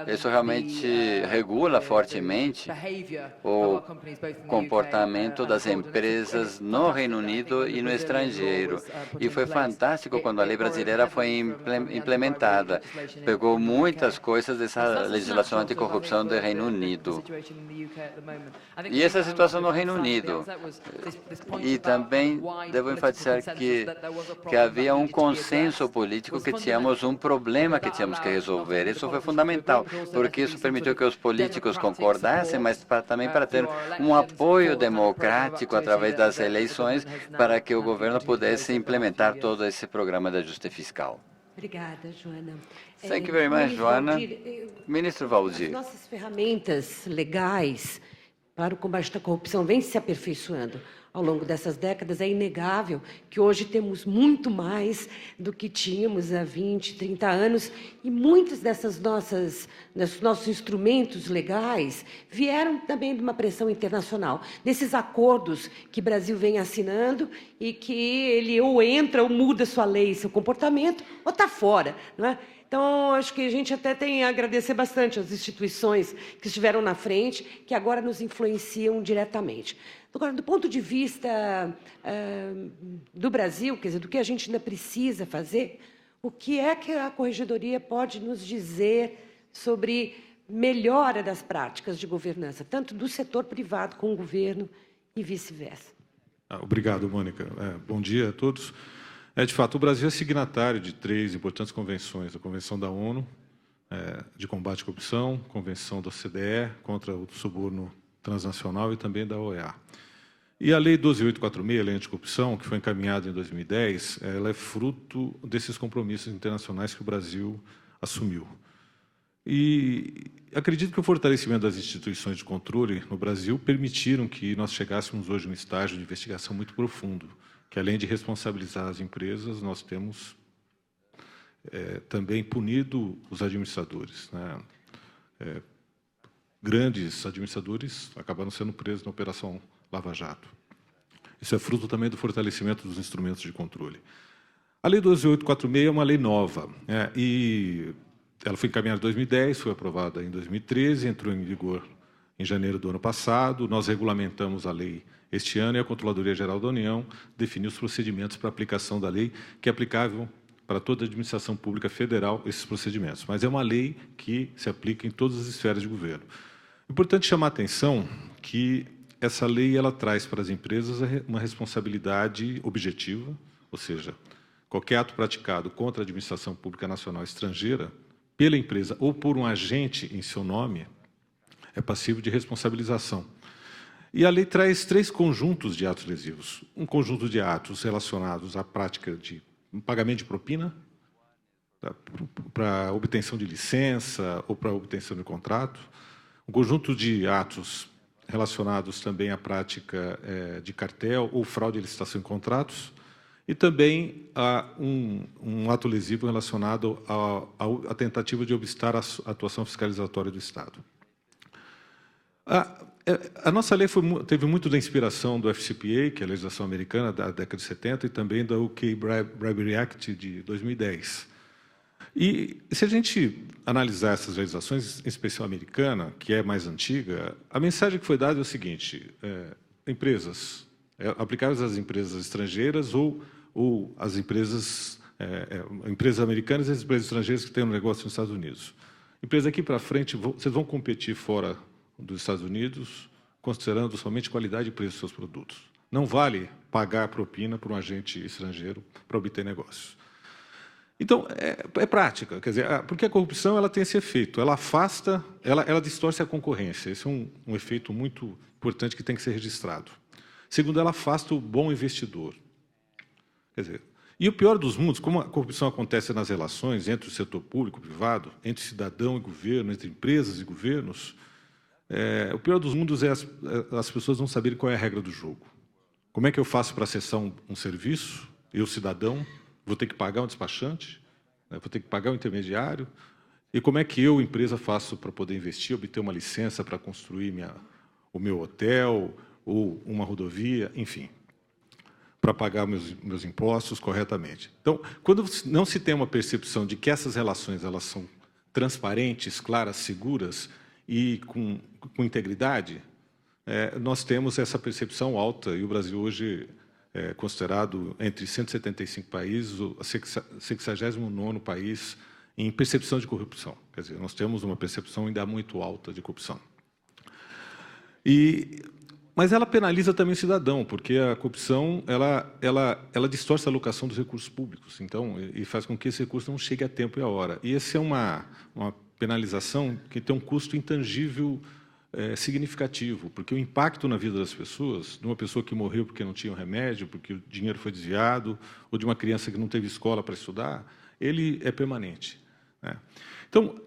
Speaker 7: isso realmente regula fortemente o comportamento das empresas no Reino Unido e no estrangeiro. E foi fantástico quando a lei brasileira foi implementada. Pegou muitas coisas dessa legislação anticorrupção do Reino Unido. E essa situação no Reino Unido. E também devo enfatizar que havia um consenso político, que tínhamos um problema que tínhamos que resolver. Isso foi fundamental, porque isso permitiu que os políticos concordassem, mas também para ter um apoio democrático através das eleições, para que o governo pudesse implementar todo esse programa de ajuste fiscal.
Speaker 2: Obrigada, Joana.
Speaker 7: Thank you very much, Joana. Ministro Waldir.
Speaker 2: As nossas ferramentas legais para o combate à corrupção vêm se aperfeiçoando ao longo dessas décadas. É inegável que hoje temos muito mais do que tínhamos há 20, 30 anos, e muitos desses nossos instrumentos legais vieram também de uma pressão internacional, desses acordos que o Brasil vem assinando e que ele ou entra ou muda sua lei, seu comportamento, ou está fora, não é? Então, acho que a gente até tem a agradecer bastante às instituições que estiveram na frente, que agora nos influenciam diretamente. Agora, do ponto de vista do Brasil, quer dizer, do que a gente ainda precisa fazer, o que é que a Corregedoria pode nos dizer sobre melhora das práticas de governança, tanto do setor privado com o governo e vice-versa?
Speaker 10: Obrigado, Mônica. Bom dia a todos. De fato, o Brasil é signatário de 3 importantes convenções: a Convenção da ONU de combate à corrupção, Convenção da OCDE contra o suborno transnacional e também da OEA. E a Lei 12.846, a Lei Anticorrupção, que foi encaminhada em 2010, ela é fruto desses compromissos internacionais que o Brasil assumiu. E acredito que o fortalecimento das instituições de controle no Brasil permitiram que nós chegássemos hoje a um estágio de investigação muito profundo, que, além de responsabilizar as empresas, nós temos também punido os administradores, né? Grandes administradores acabaram sendo presos na Operação Lava Jato. Isso é fruto também do fortalecimento dos instrumentos de controle. A Lei 12.846 é uma lei nova, e ela foi encaminhada em 2010, foi aprovada em 2013, entrou em vigor em janeiro do ano passado. Nós regulamentamos a lei este ano, e a Controladoria Geral da União definiu os procedimentos para a aplicação da lei, que é aplicável para toda a administração pública federal, esses procedimentos. Mas é uma lei que se aplica em todas as esferas de governo. É importante chamar a atenção que essa lei ela traz para as empresas uma responsabilidade objetiva, ou seja, qualquer ato praticado contra a administração pública nacional estrangeira, pela empresa ou por um agente em seu nome, é passível de responsabilização. E a lei traz 3 conjuntos de atos lesivos. Um conjunto de atos relacionados à prática de pagamento de propina, para obtenção de licença ou para obtenção de contrato. Um conjunto de atos relacionados também à prática de cartel ou fraude de licitação em contratos. E também a um ato lesivo relacionado à tentativa de obstar a atuação fiscalizatória do Estado. a nossa lei teve muito da inspiração do FCPA, que é a legislação americana da década de 70, e também da UK Bribery Act de 2010. E se a gente analisar essas legislações, em especial a americana, que é mais antiga, a mensagem que foi dada é o seguinte: empresas, aplicáveis às empresas estrangeiras ou às empresas americanas e as empresas estrangeiras que têm um negócio nos Estados Unidos. Empresas aqui para frente, vocês vão competir fora dos Estados Unidos, considerando somente qualidade e preço dos seus produtos. Não vale pagar propina para um agente estrangeiro para obter negócios. Então, é prática, quer dizer, porque a corrupção ela tem esse efeito, ela afasta, ela distorce a concorrência. Esse é um efeito muito importante que tem que ser registrado. Segundo, ela afasta o bom investidor. Quer dizer, e o pior dos mundos, como a corrupção acontece nas relações entre o setor público e privado, entre cidadão e governo, entre empresas e governos, o pior dos mundos é as pessoas não saberem qual é a regra do jogo. Como é que eu faço para acessar um serviço? Eu, cidadão, vou ter que pagar um despachante? Vou ter que pagar um intermediário? E como é que eu, empresa, faço para poder investir, obter uma licença para construir o meu hotel ou uma rodovia, enfim, para pagar meus impostos corretamente? Então, quando não se tem uma percepção de que essas relações elas são transparentes, claras, seguras e com integridade, nós temos essa percepção alta, e o Brasil hoje é considerado, entre 175 países, o 69º país em percepção de corrupção. Quer dizer, nós temos uma percepção ainda muito alta de corrupção. Mas ela penaliza também o cidadão, porque a corrupção ela distorce a alocação dos recursos públicos, então, e faz com que esse recurso não chegue a tempo e a hora. E essa é uma penalização que tem um custo intangível significativo, porque o impacto na vida das pessoas, de uma pessoa que morreu porque não tinha um remédio, porque o dinheiro foi desviado, ou de uma criança que não teve escola para estudar, ele é permanente, né? Então,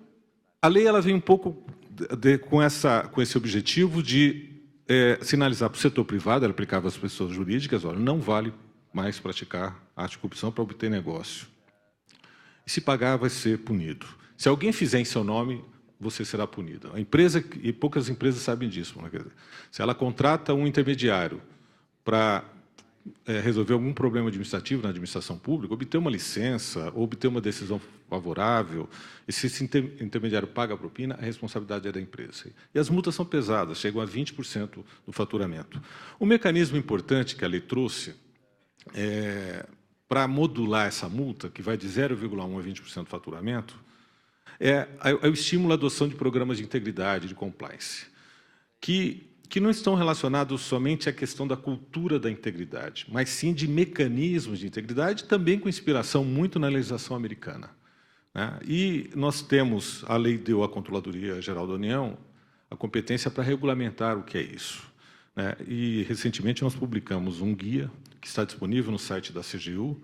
Speaker 10: a lei ela vem um pouco com esse objetivo de sinalizar para o setor privado, ela aplicava às pessoas jurídicas: olha, não vale mais praticar arte de corrupção para obter negócio. E se pagar, vai ser punido. Se alguém fizer em seu nome, você será punido. A empresa, e poucas empresas sabem disso, né? Se ela contrata um intermediário para resolver algum problema administrativo na administração pública, obter uma licença, ou obter uma decisão favorável, e se esse intermediário paga a propina, a responsabilidade é da empresa. E as multas são pesadas, chegam a 20% do faturamento. Um mecanismo importante que a lei trouxe para modular essa multa, que vai de 0,1% a 20% do faturamento, é o estímulo à adoção de programas de integridade, de compliance, que não estão relacionados somente à questão da cultura da integridade, mas sim de mecanismos de integridade, também com inspiração muito na legislação americana, né? E nós temos, a lei deu à Controladoria Geral da União a competência para regulamentar o que é isso, né? E, recentemente, nós publicamos um guia que está disponível no site da CGU,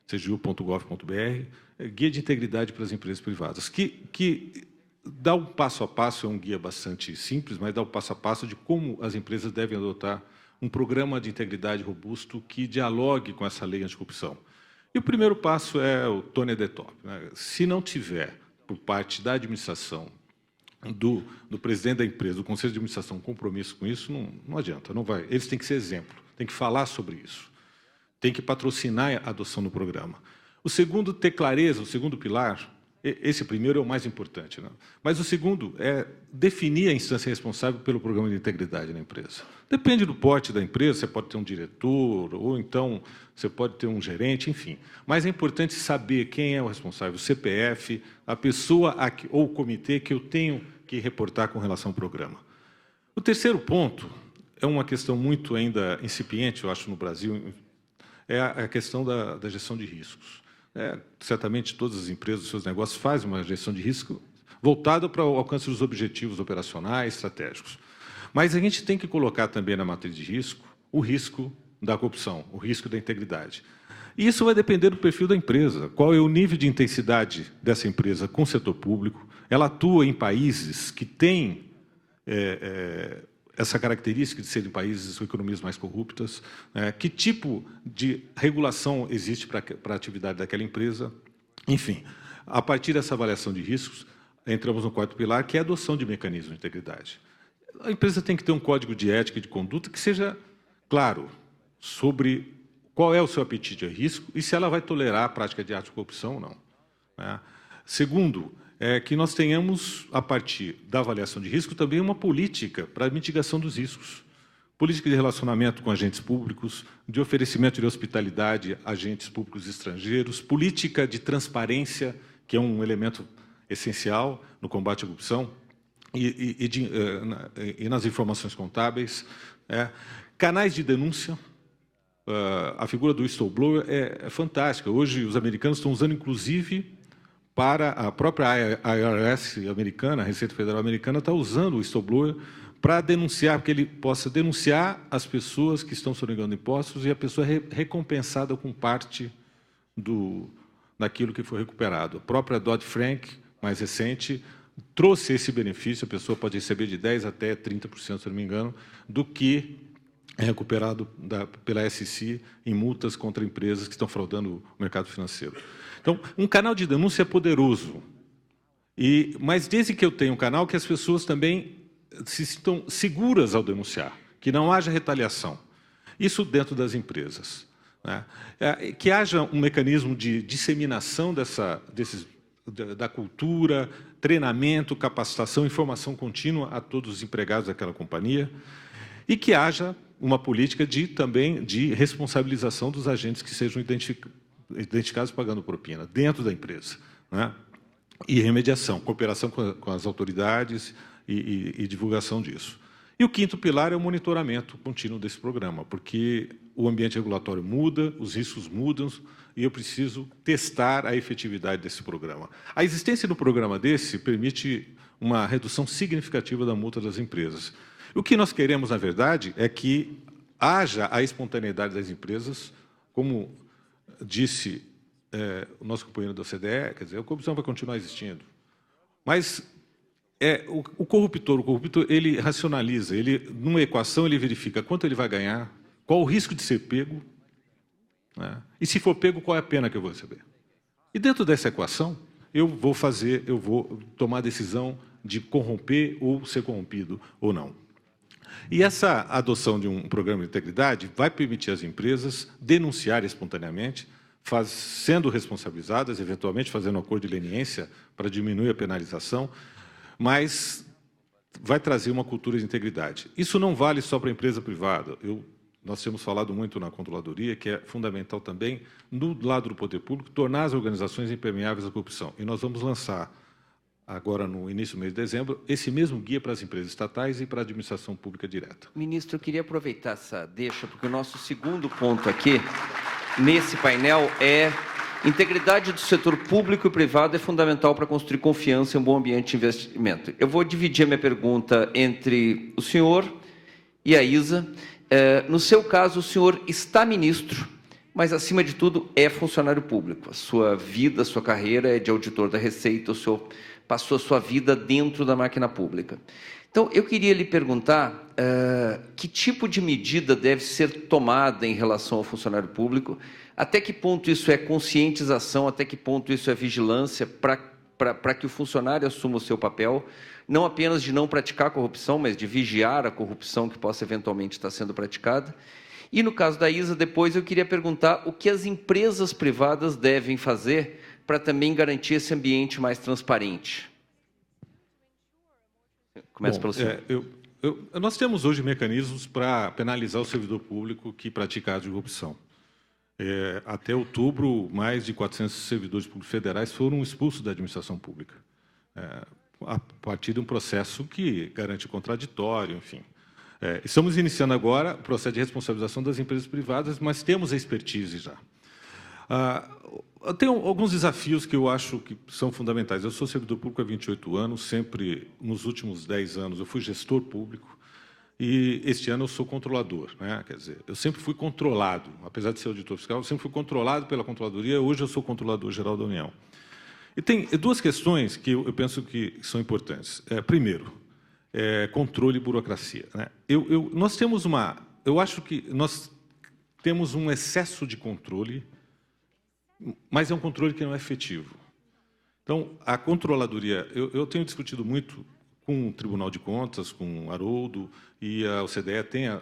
Speaker 10: cgu.gov.br, Guia de Integridade para as Empresas Privadas, que dá um passo a passo, é um guia bastante simples, mas dá um passo a passo de como as empresas devem adotar um programa de integridade robusto que dialogue com essa lei anticorrupção. E o primeiro passo é o Tony the Top, né? Se não tiver, por parte da administração, do presidente da empresa, do conselho de administração, compromisso com isso, não adianta, não vai. Eles têm que ser exemplo, têm que falar sobre isso, têm que patrocinar a adoção do programa. O segundo, ter clareza, o segundo pilar, esse primeiro é o mais importante, né? Mas o segundo é definir a instância responsável pelo programa de integridade na empresa. Depende do porte da empresa, você pode ter um diretor, ou então você pode ter um gerente, enfim. Mas é importante saber quem é o responsável, o CPF, a pessoa ou o comitê que eu tenho que reportar com relação ao programa. O terceiro ponto é uma questão muito ainda incipiente, eu acho, no Brasil, é a questão da gestão de riscos. Certamente todas as empresas, os seus negócios fazem uma gestão de risco voltada para o alcance dos objetivos operacionais, estratégicos. Mas a gente tem que colocar também na matriz de risco o risco da corrupção, o risco da integridade. E isso vai depender do perfil da empresa, qual é o nível de intensidade dessa empresa com o setor público. Ela atua em países que têm essa característica de serem países com economias mais corruptas, que tipo de regulação existe para a atividade daquela empresa. Enfim, a partir dessa avaliação de riscos, entramos no quarto pilar, que é a adoção de mecanismos de integridade. a empresa tem que ter um código de ética e de conduta que seja claro sobre qual é o seu apetite a risco e se ela vai tolerar a prática de atos de corrupção ou não, né? Segundo, que nós tenhamos, a partir da avaliação de risco, também uma política para a mitigação dos riscos. Política de relacionamento com agentes públicos, de oferecimento de hospitalidade a agentes públicos estrangeiros, política de transparência, que é um elemento essencial no combate à corrupção, e nas informações contábeis, canais de denúncia. A figura do whistleblower é fantástica. Hoje, os americanos estão usando, inclusive, para a própria IRS americana, a Receita Federal Americana, está usando o whistleblower para denunciar, porque ele possa denunciar as pessoas que estão sonegando impostos e a pessoa é recompensada com parte daquilo que foi recuperado. A própria Dodd-Frank, mais recente, trouxe esse benefício, a pessoa pode receber de 10% até 30%, se não me engano, do que é recuperado pela SEC em multas contra empresas que estão fraudando o mercado financeiro. Então, um canal de denúncia é poderoso, mas desde que eu tenha um canal que as pessoas também se sintam seguras ao denunciar, que não haja retaliação. Isso dentro das empresas, né? Que haja um mecanismo de disseminação da cultura, treinamento, capacitação, informação contínua a todos os empregados daquela companhia e que haja uma política também de responsabilização dos agentes que sejam identificados pagando propina dentro da empresa, né? E remediação, cooperação com as autoridades e divulgação disso. E o quinto pilar é o monitoramento contínuo desse programa, porque o ambiente regulatório muda, os riscos mudam, e eu preciso testar a efetividade desse programa. A existência do programa desse permite uma redução significativa da multa das empresas. O que nós queremos, na verdade, é que haja a espontaneidade das empresas, como disse o nosso companheiro da OCDE, quer dizer, a corrupção vai continuar existindo. Mas o corruptor, ele racionaliza, numa equação, ele verifica quanto ele vai ganhar, qual o risco de ser pego, né? E se for pego, qual é a pena que eu vou receber. E dentro dessa equação, eu vou tomar a decisão de corromper ou ser corrompido ou não. E essa adoção de um programa de integridade vai permitir às empresas denunciarem espontaneamente, sendo responsabilizadas, eventualmente fazendo um acordo de leniência para diminuir a penalização, mas vai trazer uma cultura de integridade. Isso não vale só para a empresa privada. Nós temos falado muito na controladoria, que é fundamental também, no lado do poder público, tornar as organizações impermeáveis à corrupção. E nós vamos lançar, agora no início do mês de dezembro, esse mesmo guia para as empresas estatais e para a administração pública direta.
Speaker 4: Ministro, eu queria aproveitar essa deixa, porque o nosso segundo ponto aqui, nesse painel, é integridade do setor público e privado é fundamental para construir confiança em um bom ambiente de investimento. Eu vou dividir a minha pergunta entre o senhor e a Isa. No seu caso, o senhor está ministro, mas, acima de tudo, é funcionário público. A sua vida, a sua carreira é de auditor da Receita, o senhor passou a sua vida dentro da máquina pública. Então, eu queria lhe perguntar que tipo de medida deve ser tomada em relação ao funcionário público, até que ponto isso é conscientização, até que ponto isso é vigilância para que o funcionário assuma o seu papel, não apenas de não praticar a corrupção, mas de vigiar a corrupção que possa eventualmente estar sendo praticada. E, no caso da Isa, depois eu queria perguntar o que as empresas privadas devem fazer para também garantir esse ambiente mais transparente. Começa pelo senhor.
Speaker 10: Nós temos hoje mecanismos para penalizar o servidor público que pratica atos de corrupção. Até outubro, mais de 400 servidores públicos federais foram expulsos da administração pública, a partir de um processo que garante o contraditório, enfim. Estamos iniciando agora o processo de responsabilização das empresas privadas, mas temos a expertise já. Eu tenho alguns desafios que eu acho que são fundamentais. Eu sou servidor público há 28 anos, sempre, nos últimos 10 anos, eu fui gestor público, e este ano eu sou controlador, né? Quer dizer, eu sempre fui controlado, apesar de ser auditor fiscal, eu sempre fui controlado pela controladoria, hoje eu sou controlador-geral da União. E tem duas questões que eu penso que são importantes. Primeiro, controle e burocracia, né? Nós temos eu acho que nós temos um excesso de controle, mas é um controle que não é efetivo. Então, a controladoria, eu tenho discutido muito com o Tribunal de Contas, com o Haroldo, e a OCDE tem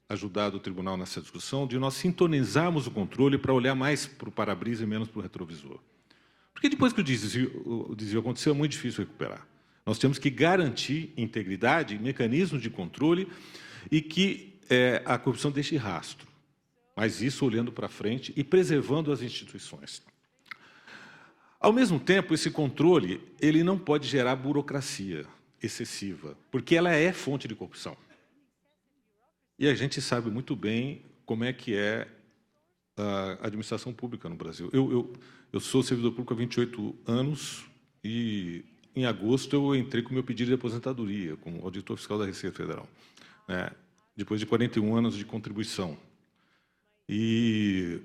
Speaker 10: ajudado o tribunal nessa discussão, de nós sintonizarmos o controle para olhar mais para o para-brisa e menos para o retrovisor. Porque depois que o desvio aconteceu, é muito difícil recuperar. Nós temos que garantir integridade, mecanismos de controle e que a corrupção deixe rastro. Mas isso olhando para frente e preservando as instituições. Ao mesmo tempo, esse controle ele não pode gerar burocracia excessiva, porque ela é fonte de corrupção. E a gente sabe muito bem como é que é a administração pública no Brasil. Eu sou servidor público há 28 anos e, em agosto, eu entrei com o meu pedido de aposentadoria como auditor fiscal da Receita Federal, né, depois de 41 anos de contribuição. E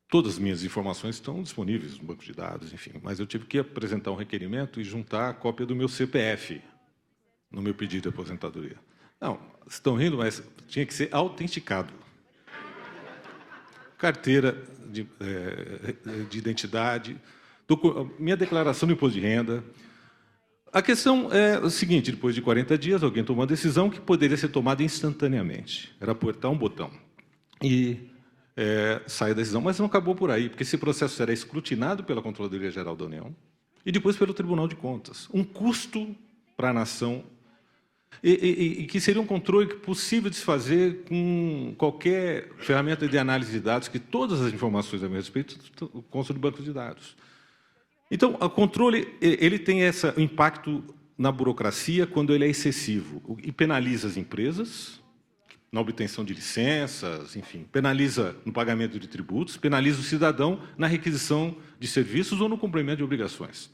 Speaker 10: todas as minhas informações estão disponíveis no banco de dados, enfim, mas eu tive que apresentar um requerimento e juntar a cópia do meu CPF no meu pedido de aposentadoria. Não, estão rindo, mas tinha que ser autenticado. Carteira de identidade, minha declaração do imposto de renda. A questão é o seguinte, depois de 40 dias, alguém tomou uma decisão que poderia ser tomada instantaneamente. Era apertar um botão e sair a decisão. Mas não acabou por aí, porque esse processo será escrutinado pela Controladoria Geral da União e depois pelo Tribunal de Contas. Um custo para a nação e que seria um controle possível de se fazer com qualquer ferramenta de análise de dados, que todas as informações a meu respeito constam do banco de dados. Então, o controle ele tem esse impacto na burocracia quando ele é excessivo e penaliza as empresas na obtenção de licenças, enfim, penaliza no pagamento de tributos, penaliza o cidadão na requisição de serviços ou no cumprimento de obrigações.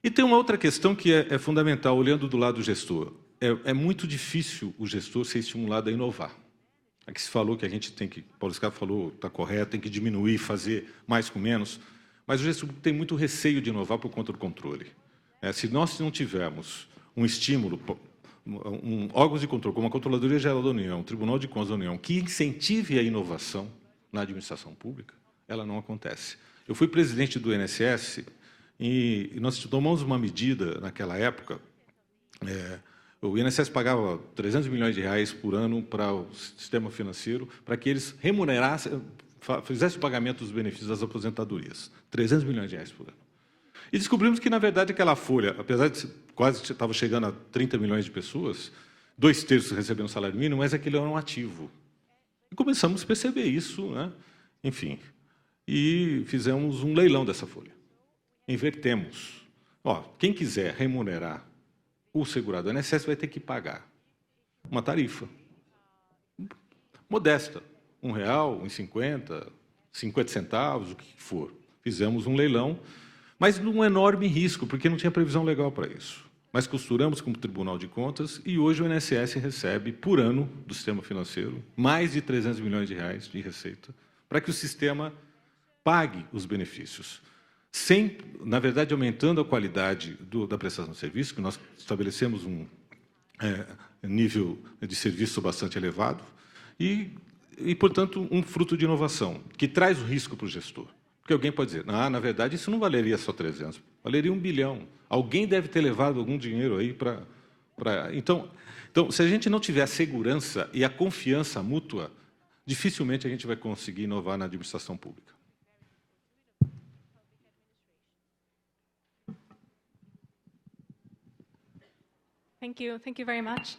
Speaker 10: E tem uma outra questão que é fundamental, olhando do lado do gestor. É muito difícil o gestor ser estimulado a inovar. Aqui se falou que a gente tem que, Paulo Scarpa falou, está correto, tem que diminuir, fazer mais com menos, mas o gestor tem muito receio de inovar por conta do controle. Se nós não tivermos um estímulo, órgãos de controle, como a Controladoria Geral da União, o Tribunal de Contas da União, que incentive a inovação na administração pública, ela não acontece. Eu fui presidente do INSS e nós tomamos uma medida naquela época. O INSS pagava 300 milhões de reais por ano para o sistema financeiro, para que eles remunerassem, fizessem o pagamento dos benefícios das aposentadorias. 300 milhões de reais por ano. E descobrimos que, na verdade, aquela folha, apesar de quase estava chegando a 30 milhões de pessoas, 2/3 recebendo salário mínimo, mas aquele era um ativo. E começamos a perceber isso, né? Enfim, e fizemos um leilão dessa folha. Invertemos. Quem quiser remunerar o segurado do INSS vai ter que pagar uma tarifa modesta, R$1, R$1,50, 50 centavos, o que for. Fizemos um leilão, mas num enorme risco, porque não tinha previsão legal para isso. Mas costuramos com o Tribunal de Contas e hoje o INSS recebe, por ano, do sistema financeiro, mais de 300 milhões de reais de receita, para que o sistema pague os benefícios. Sem, na verdade, aumentando a qualidade da prestação de serviço, que nós estabelecemos um nível de serviço bastante elevado, e, portanto, um fruto de inovação, que traz o risco para o gestor. Porque alguém pode dizer, na verdade, isso não valeria só 300, valeria 1 bilhão. Alguém deve ter levado algum dinheiro aí para... Então, se a gente não tiver a segurança e a confiança mútua, dificilmente a gente vai conseguir inovar na administração pública.
Speaker 5: Thank you very much.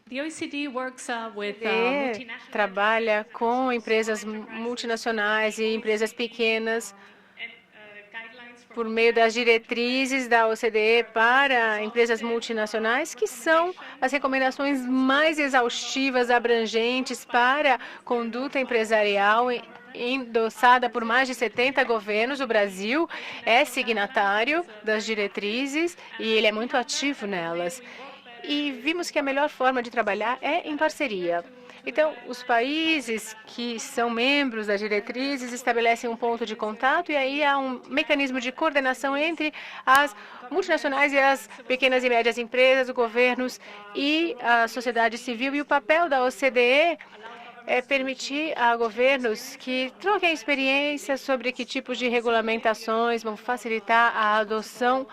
Speaker 5: The OECD works with
Speaker 6: multinational... trabalha com empresas multinacionais e empresas pequenas por meio das diretrizes da OCDE para empresas multinacionais, que são as recomendações mais exaustivas, abrangentes para conduta empresarial endossada por mais de 70 governos. O Brasil é signatário das diretrizes e ele é muito ativo nelas. E vimos que a melhor forma de trabalhar é em parceria. Então, os países que são membros das diretrizes estabelecem um ponto de contato e aí há um mecanismo de coordenação entre as multinacionais e as pequenas e médias empresas, os governos e a sociedade civil. E o papel da OCDE é permitir a governos que troquem experiências sobre que tipos de regulamentações vão facilitar a adoção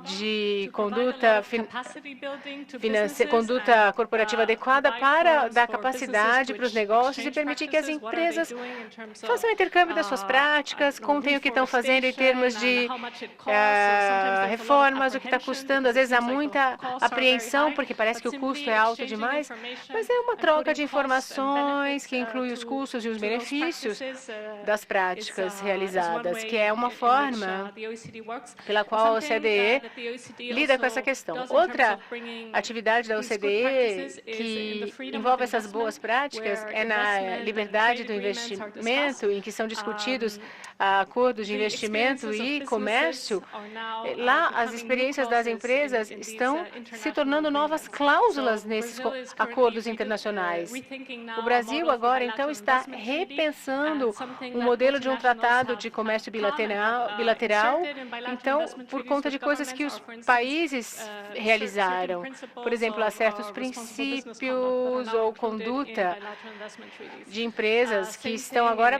Speaker 6: de conduta conduta corporativa adequada para dar capacidade para os negócios e permitir que as empresas façam intercâmbio das suas práticas, contem o que estão fazendo em termos de reformas, o que está custando. Às vezes há muita apreensão, porque parece que o custo é alto demais, mas é uma troca de informações que inclui os custos e os benefícios das práticas realizadas, que é uma forma pela qual a OCDE lida com essa questão. Outra atividade da OCDE que envolve essas boas práticas é na liberdade do investimento, em que são discutidos acordos de investimento e comércio. Lá, as experiências das empresas estão se tornando novas cláusulas nesses acordos internacionais. O Brasil agora, então, está repensando o modelo de um tratado de comércio bilateral, então, por conta de coisas que os países realizaram. Por exemplo, há certos princípios ou conduta de empresas que estão agora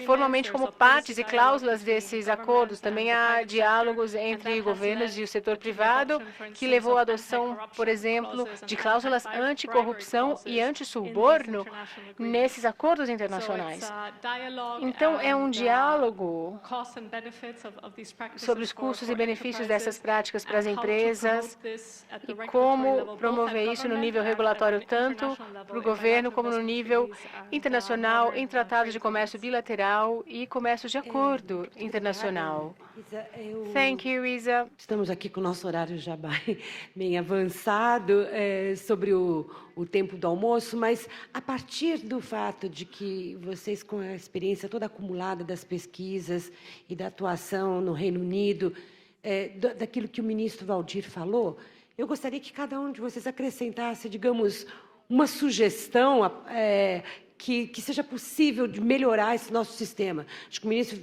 Speaker 6: formalmente como partes e cláusulas desses acordos. Também há diálogos entre governos e o setor privado, que levou à adoção, por exemplo, de cláusulas anticorrupção e antissuborno nesses acordos internacionais. Então, é um diálogo sobre os custos e benefícios dessas práticas para as empresas e como promover isso no nível regulatório, tanto para o governo como no nível internacional, em tratados de comércio bilateral e comércio de acordo internacional. Thank you, Isa.
Speaker 2: Estamos aqui com o nosso horário já bem avançado sobre o tempo do almoço, mas a partir do fato de que vocês, com a experiência toda acumulada das pesquisas e da atuação no Reino Unido, daquilo que o ministro Valdir falou, eu gostaria que cada um de vocês acrescentasse, digamos, uma sugestão que seja possível de melhorar esse nosso sistema. Acho que o ministro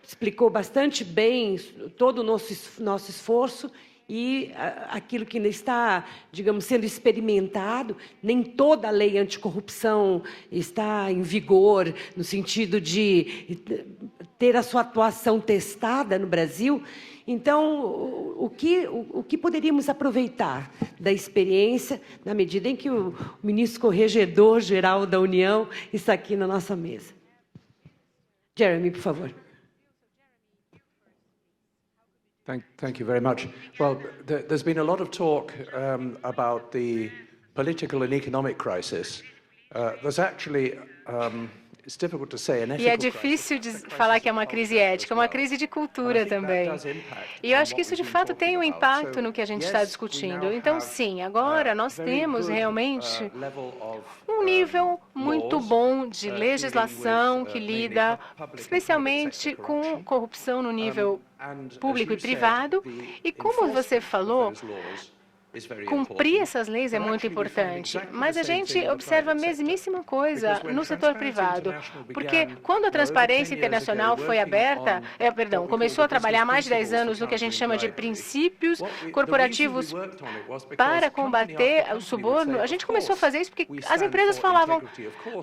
Speaker 2: explicou bastante bem todo o nosso esforço e aquilo que ainda está, digamos, sendo experimentado. Nem toda a lei anticorrupção está em vigor, no sentido de ter a sua atuação testada no Brasil. Então, o que poderíamos aproveitar da experiência, na medida em que o ministro Corregedor-Geral da União está aqui na nossa mesa? Jeremy, por favor.
Speaker 8: Thank you very much. Well, there's been a lot of talk about the political and economic crisis. There's actually, it's difficult to say, an
Speaker 6: E é
Speaker 8: ethical
Speaker 6: difícil de falar que é uma crise ética, é uma crise de cultura também. E eu acho que isso, de fato, tem um impacto no que a gente está discutindo. Então, sim, agora nós temos realmente um nível muito bom de legislação que lida especialmente com corrupção no nível público e privado. E como você falou, cumprir essas leis é muito importante, mas a gente observa a mesmíssima coisa no setor privado, porque quando a transparência internacional foi aberta, começou a trabalhar há mais de 10 anos no que a gente chama de princípios corporativos para combater o suborno, a gente começou a fazer isso porque as empresas falavam,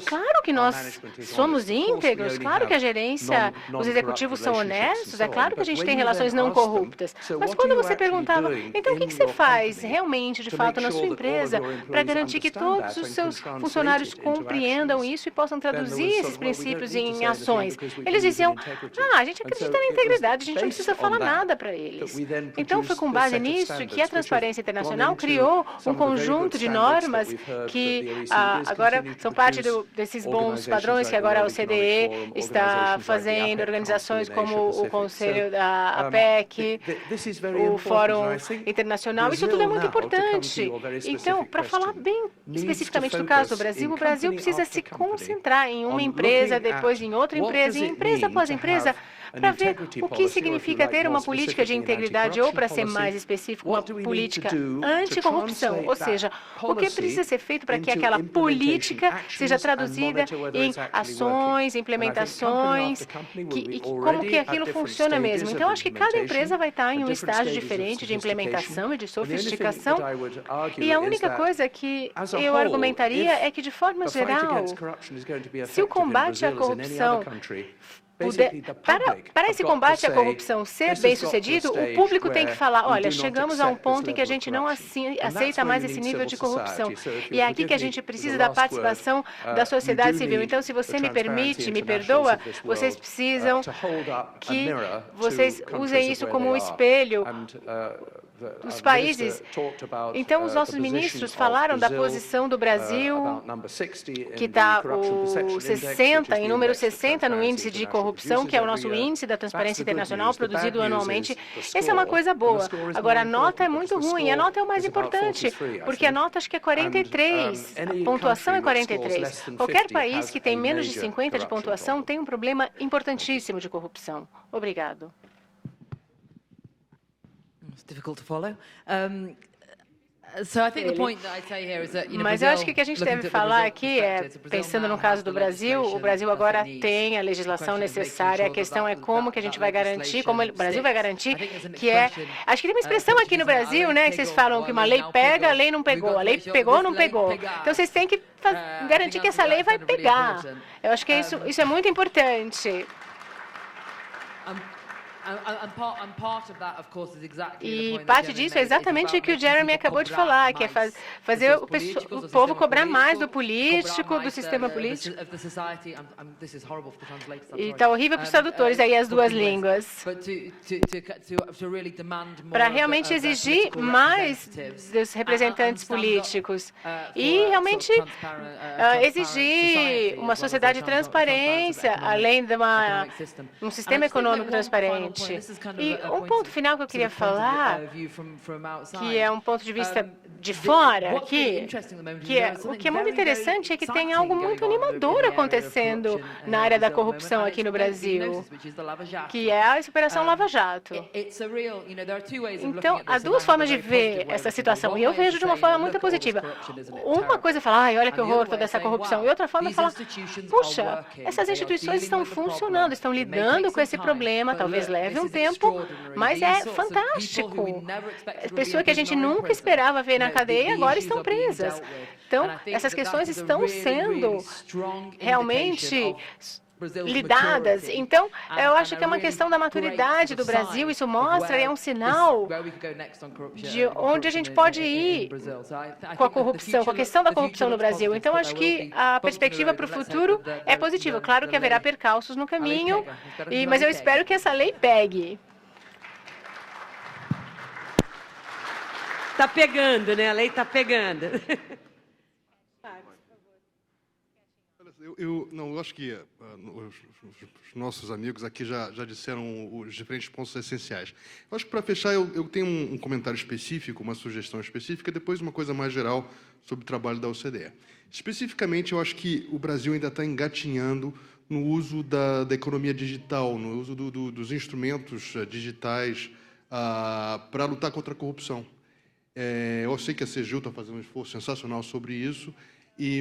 Speaker 6: claro que nós somos íntegros, claro que a gerência, os executivos são honestos, é claro que a gente tem relações não corruptas, mas quando você perguntava, então o que você faz realmente, de fato, na sua empresa, para garantir que todos os seus funcionários compreendam isso e possam traduzir esses princípios em ações? Eles diziam, a gente acredita na integridade, a gente não precisa falar nada para eles. Então, foi com base nisso que a Transparência Internacional criou um conjunto de normas que agora são parte desses bons padrões que agora a OCDE está fazendo, organizações como o Conselho da APEC, o Fórum Internacional, isso tudo é muito importante. Então, para falar bem especificamente do caso do Brasil, o Brasil precisa se concentrar em uma empresa, depois em outra empresa, e empresa após empresa, para ver o que significa ter uma política de integridade ou, para ser mais específico, uma política anticorrupção. Ou seja, o que precisa ser feito para que aquela política seja traduzida em ações, implementações, e como que aquilo funciona mesmo. Então, acho que cada empresa vai estar em um estágio diferente de implementação e de sofisticação. E a única coisa que eu argumentaria é que, de forma geral, se o combate à corrupção para esse combate à corrupção ser bem-sucedido, o público tem que falar, olha, chegamos a um ponto em que a gente não aceita mais esse nível de corrupção. E é aqui que a gente precisa da participação da sociedade civil. Então, se você me permite, me perdoa, vocês precisam que vocês usem isso como um espelho dos países. Então, os nossos ministros falaram da posição do Brasil, que está em número 60 no índice de corrupção, que é o nosso índice da transparência internacional, produzido anualmente. Essa é uma coisa boa. Agora, a nota é muito ruim. A nota é o mais importante, porque a nota acho que é 43. A pontuação é 43. Qualquer país que tem menos de 50 de pontuação tem um problema importantíssimo de corrupção. Obrigado.
Speaker 9: It's difficult to follow. So I think the point that I say here is that,
Speaker 6: Mas eu acho que o que a gente deve falar aqui é, pensando no caso do Brasil, o Brasil agora tem a legislação necessária, a questão é como que a gente vai garantir, como o Brasil vai garantir, que é... Acho que tem uma expressão aqui no Brasil, né, que vocês falam que uma lei pega, a lei não pegou, a lei pegou, não pegou. Então vocês têm que garantir que essa lei vai pegar. Eu acho que isso é muito importante. E parte disso é exatamente o que o Jeremy acabou de falar, que é fazer o povo cobrar mais do político, do sistema político. E está horrível para os tradutores aí as duas línguas. Para realmente exigir mais dos representantes políticos. E realmente exigir uma sociedade de transparência, além de um sistema econômico transparente. E um ponto final que eu queria falar, que é um ponto de vista de fora aqui, o que é muito interessante é que tem algo muito animador acontecendo na área da corrupção aqui no Brasil, que é a Operação Lava Jato. Então, há duas formas de ver essa situação, e eu vejo de uma forma muito positiva. Uma coisa é falar, ai, olha que horror toda essa corrupção, e outra forma é falar, puxa, essas instituições estão funcionando, estão lidando com esse problema, talvez leve um tempo, mas é fantástico. Pessoas que a gente nunca esperava ver na cadeia agora estão presas. Então, essas questões estão sendo realmente lidadas. Então, eu acho que é uma questão da maturidade do Brasil. Isso mostra, é um sinal de onde a gente pode ir com a corrupção, com a questão da corrupção no Brasil. Então, acho que a perspectiva para o futuro é positiva. Claro que haverá percalços no caminho, mas eu espero que essa lei pegue.
Speaker 2: Está pegando, né? A lei está pegando.
Speaker 3: Eu acho que os nossos amigos aqui já disseram os diferentes pontos essenciais. Eu acho que, para fechar, eu tenho um comentário específico, uma sugestão específica, e depois uma coisa mais geral sobre o trabalho da OCDE. Especificamente, eu acho que o Brasil ainda está engatinhando no uso da economia digital, no uso dos instrumentos digitais para lutar contra a corrupção. Eu sei que a CGU está fazendo um esforço sensacional sobre isso,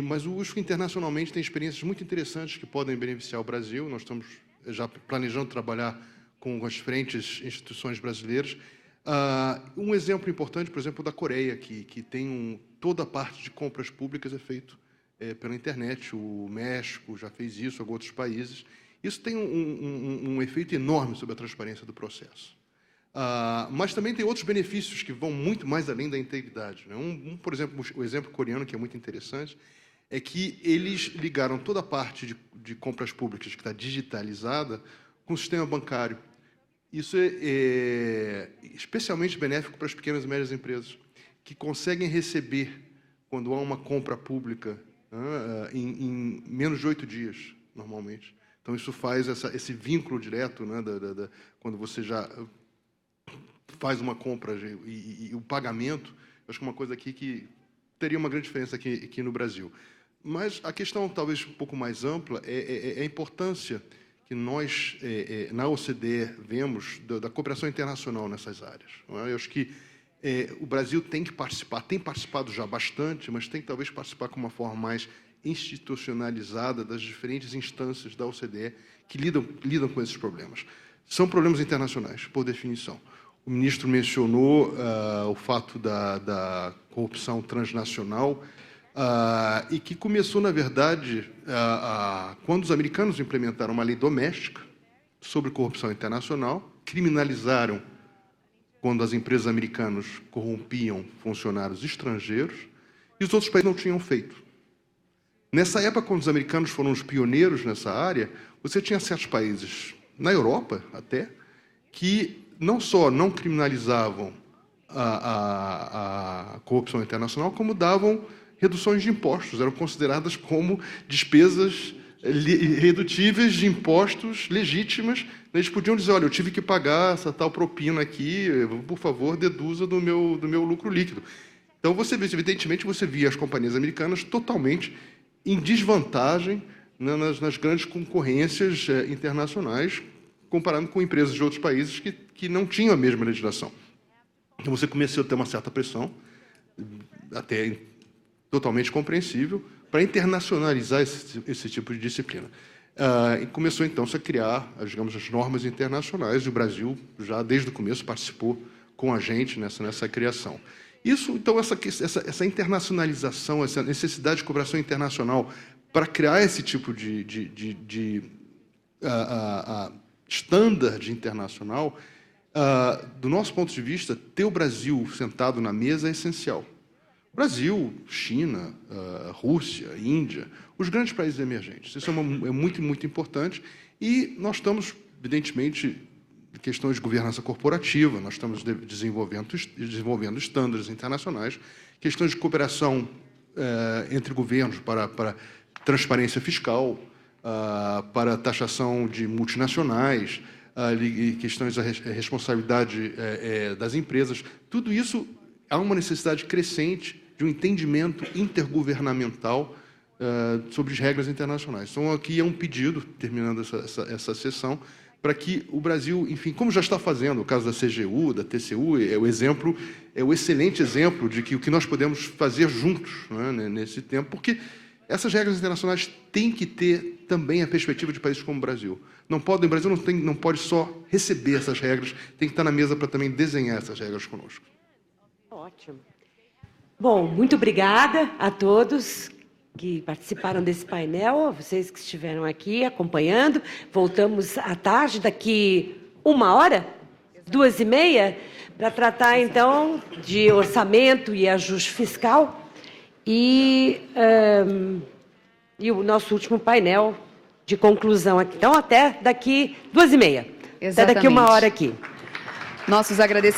Speaker 3: mas o USP internacionalmente tem experiências muito interessantes que podem beneficiar o Brasil. Nós estamos já planejando trabalhar com as diferentes instituições brasileiras. Um exemplo importante, por exemplo, da Coreia, que tem toda a parte de compras públicas é feito pela internet. O México já fez isso, alguns outros países. Isso tem um efeito enorme sobre a transparência do processo. Mas também tem outros benefícios que vão muito mais além da integridade, né? Por exemplo, o exemplo coreano, que é muito interessante, é que eles ligaram toda a parte de compras públicas que está digitalizada com o sistema bancário. Isso é especialmente benéfico para as pequenas e médias empresas, que conseguem receber, quando há uma compra pública, em menos de 8 dias, normalmente. Então, isso faz esse vínculo direto, né, quando você já faz uma compra e o pagamento. Eu acho que é uma coisa aqui que teria uma grande diferença aqui no Brasil. Mas a questão, talvez um pouco mais ampla, é a importância que nós, na OCDE, vemos da cooperação internacional nessas áreas. Eu acho que o Brasil tem que participar, tem participado já bastante, mas tem que talvez participar com uma forma mais institucionalizada das diferentes instâncias da OCDE que lidam com esses problemas. São problemas internacionais, por definição. O ministro mencionou o fato da corrupção transnacional, e que começou, na verdade, quando os americanos implementaram uma lei doméstica, sobre corrupção internacional, criminalizaram quando as empresas americanas corrompiam funcionários estrangeiros, e os outros países não tinham feito. Nessa época, quando os americanos foram os pioneiros nessa área, você tinha certos países, na Europa até, que não só não criminalizavam a corrupção internacional, como davam reduções de impostos, eram consideradas como despesas redutíveis de impostos legítimas. Eles podiam dizer, olha, eu tive que pagar essa tal propina aqui, por favor, deduza do meu lucro líquido. Então, evidentemente, você via as companhias americanas totalmente em desvantagem nas grandes concorrências internacionais, comparando com empresas de outros países que não tinham a mesma legislação. Então, você começou a ter uma certa pressão, até totalmente compreensível, para internacionalizar esse tipo de disciplina. E começou, então, a criar, digamos, as normas internacionais, e o Brasil, já desde o começo, participou com a gente nessa criação. Isso, então, essa internacionalização, essa necessidade de cooperação internacional para criar esse tipo de standard internacional, do nosso ponto de vista, ter o Brasil sentado na mesa é essencial. Brasil, China, Rússia, Índia, os grandes países emergentes. Isso é muito, muito importante. E nós estamos, evidentemente, em questões de governança corporativa, nós estamos desenvolvendo estándares internacionais, questões de cooperação entre governos para transparência fiscal, para taxação de multinacionais, questões da responsabilidade das empresas. Tudo isso há uma necessidade crescente de um entendimento intergovernamental sobre as regras internacionais. Então, aqui é um pedido, terminando essa sessão, para que o Brasil, enfim, como já está fazendo, o caso da CGU, da TCU, é o excelente exemplo de que o que nós podemos fazer juntos, né, nesse tempo, porque essas regras internacionais têm que ter também a perspectiva de países como o Brasil. O Brasil não pode só receber essas regras, tem que estar na mesa para também desenhar essas regras conosco.
Speaker 2: Ótimo. Bom, muito obrigada a todos que participaram desse painel, vocês que estiveram aqui acompanhando. Voltamos à tarde, daqui 1h, 2h30, para tratar, então, de orçamento e ajuste fiscal. E o nosso último painel de conclusão aqui. Então, até daqui 2h30.
Speaker 1: Exatamente.
Speaker 2: Até daqui 1h aqui.
Speaker 1: Nossos agradecimentos.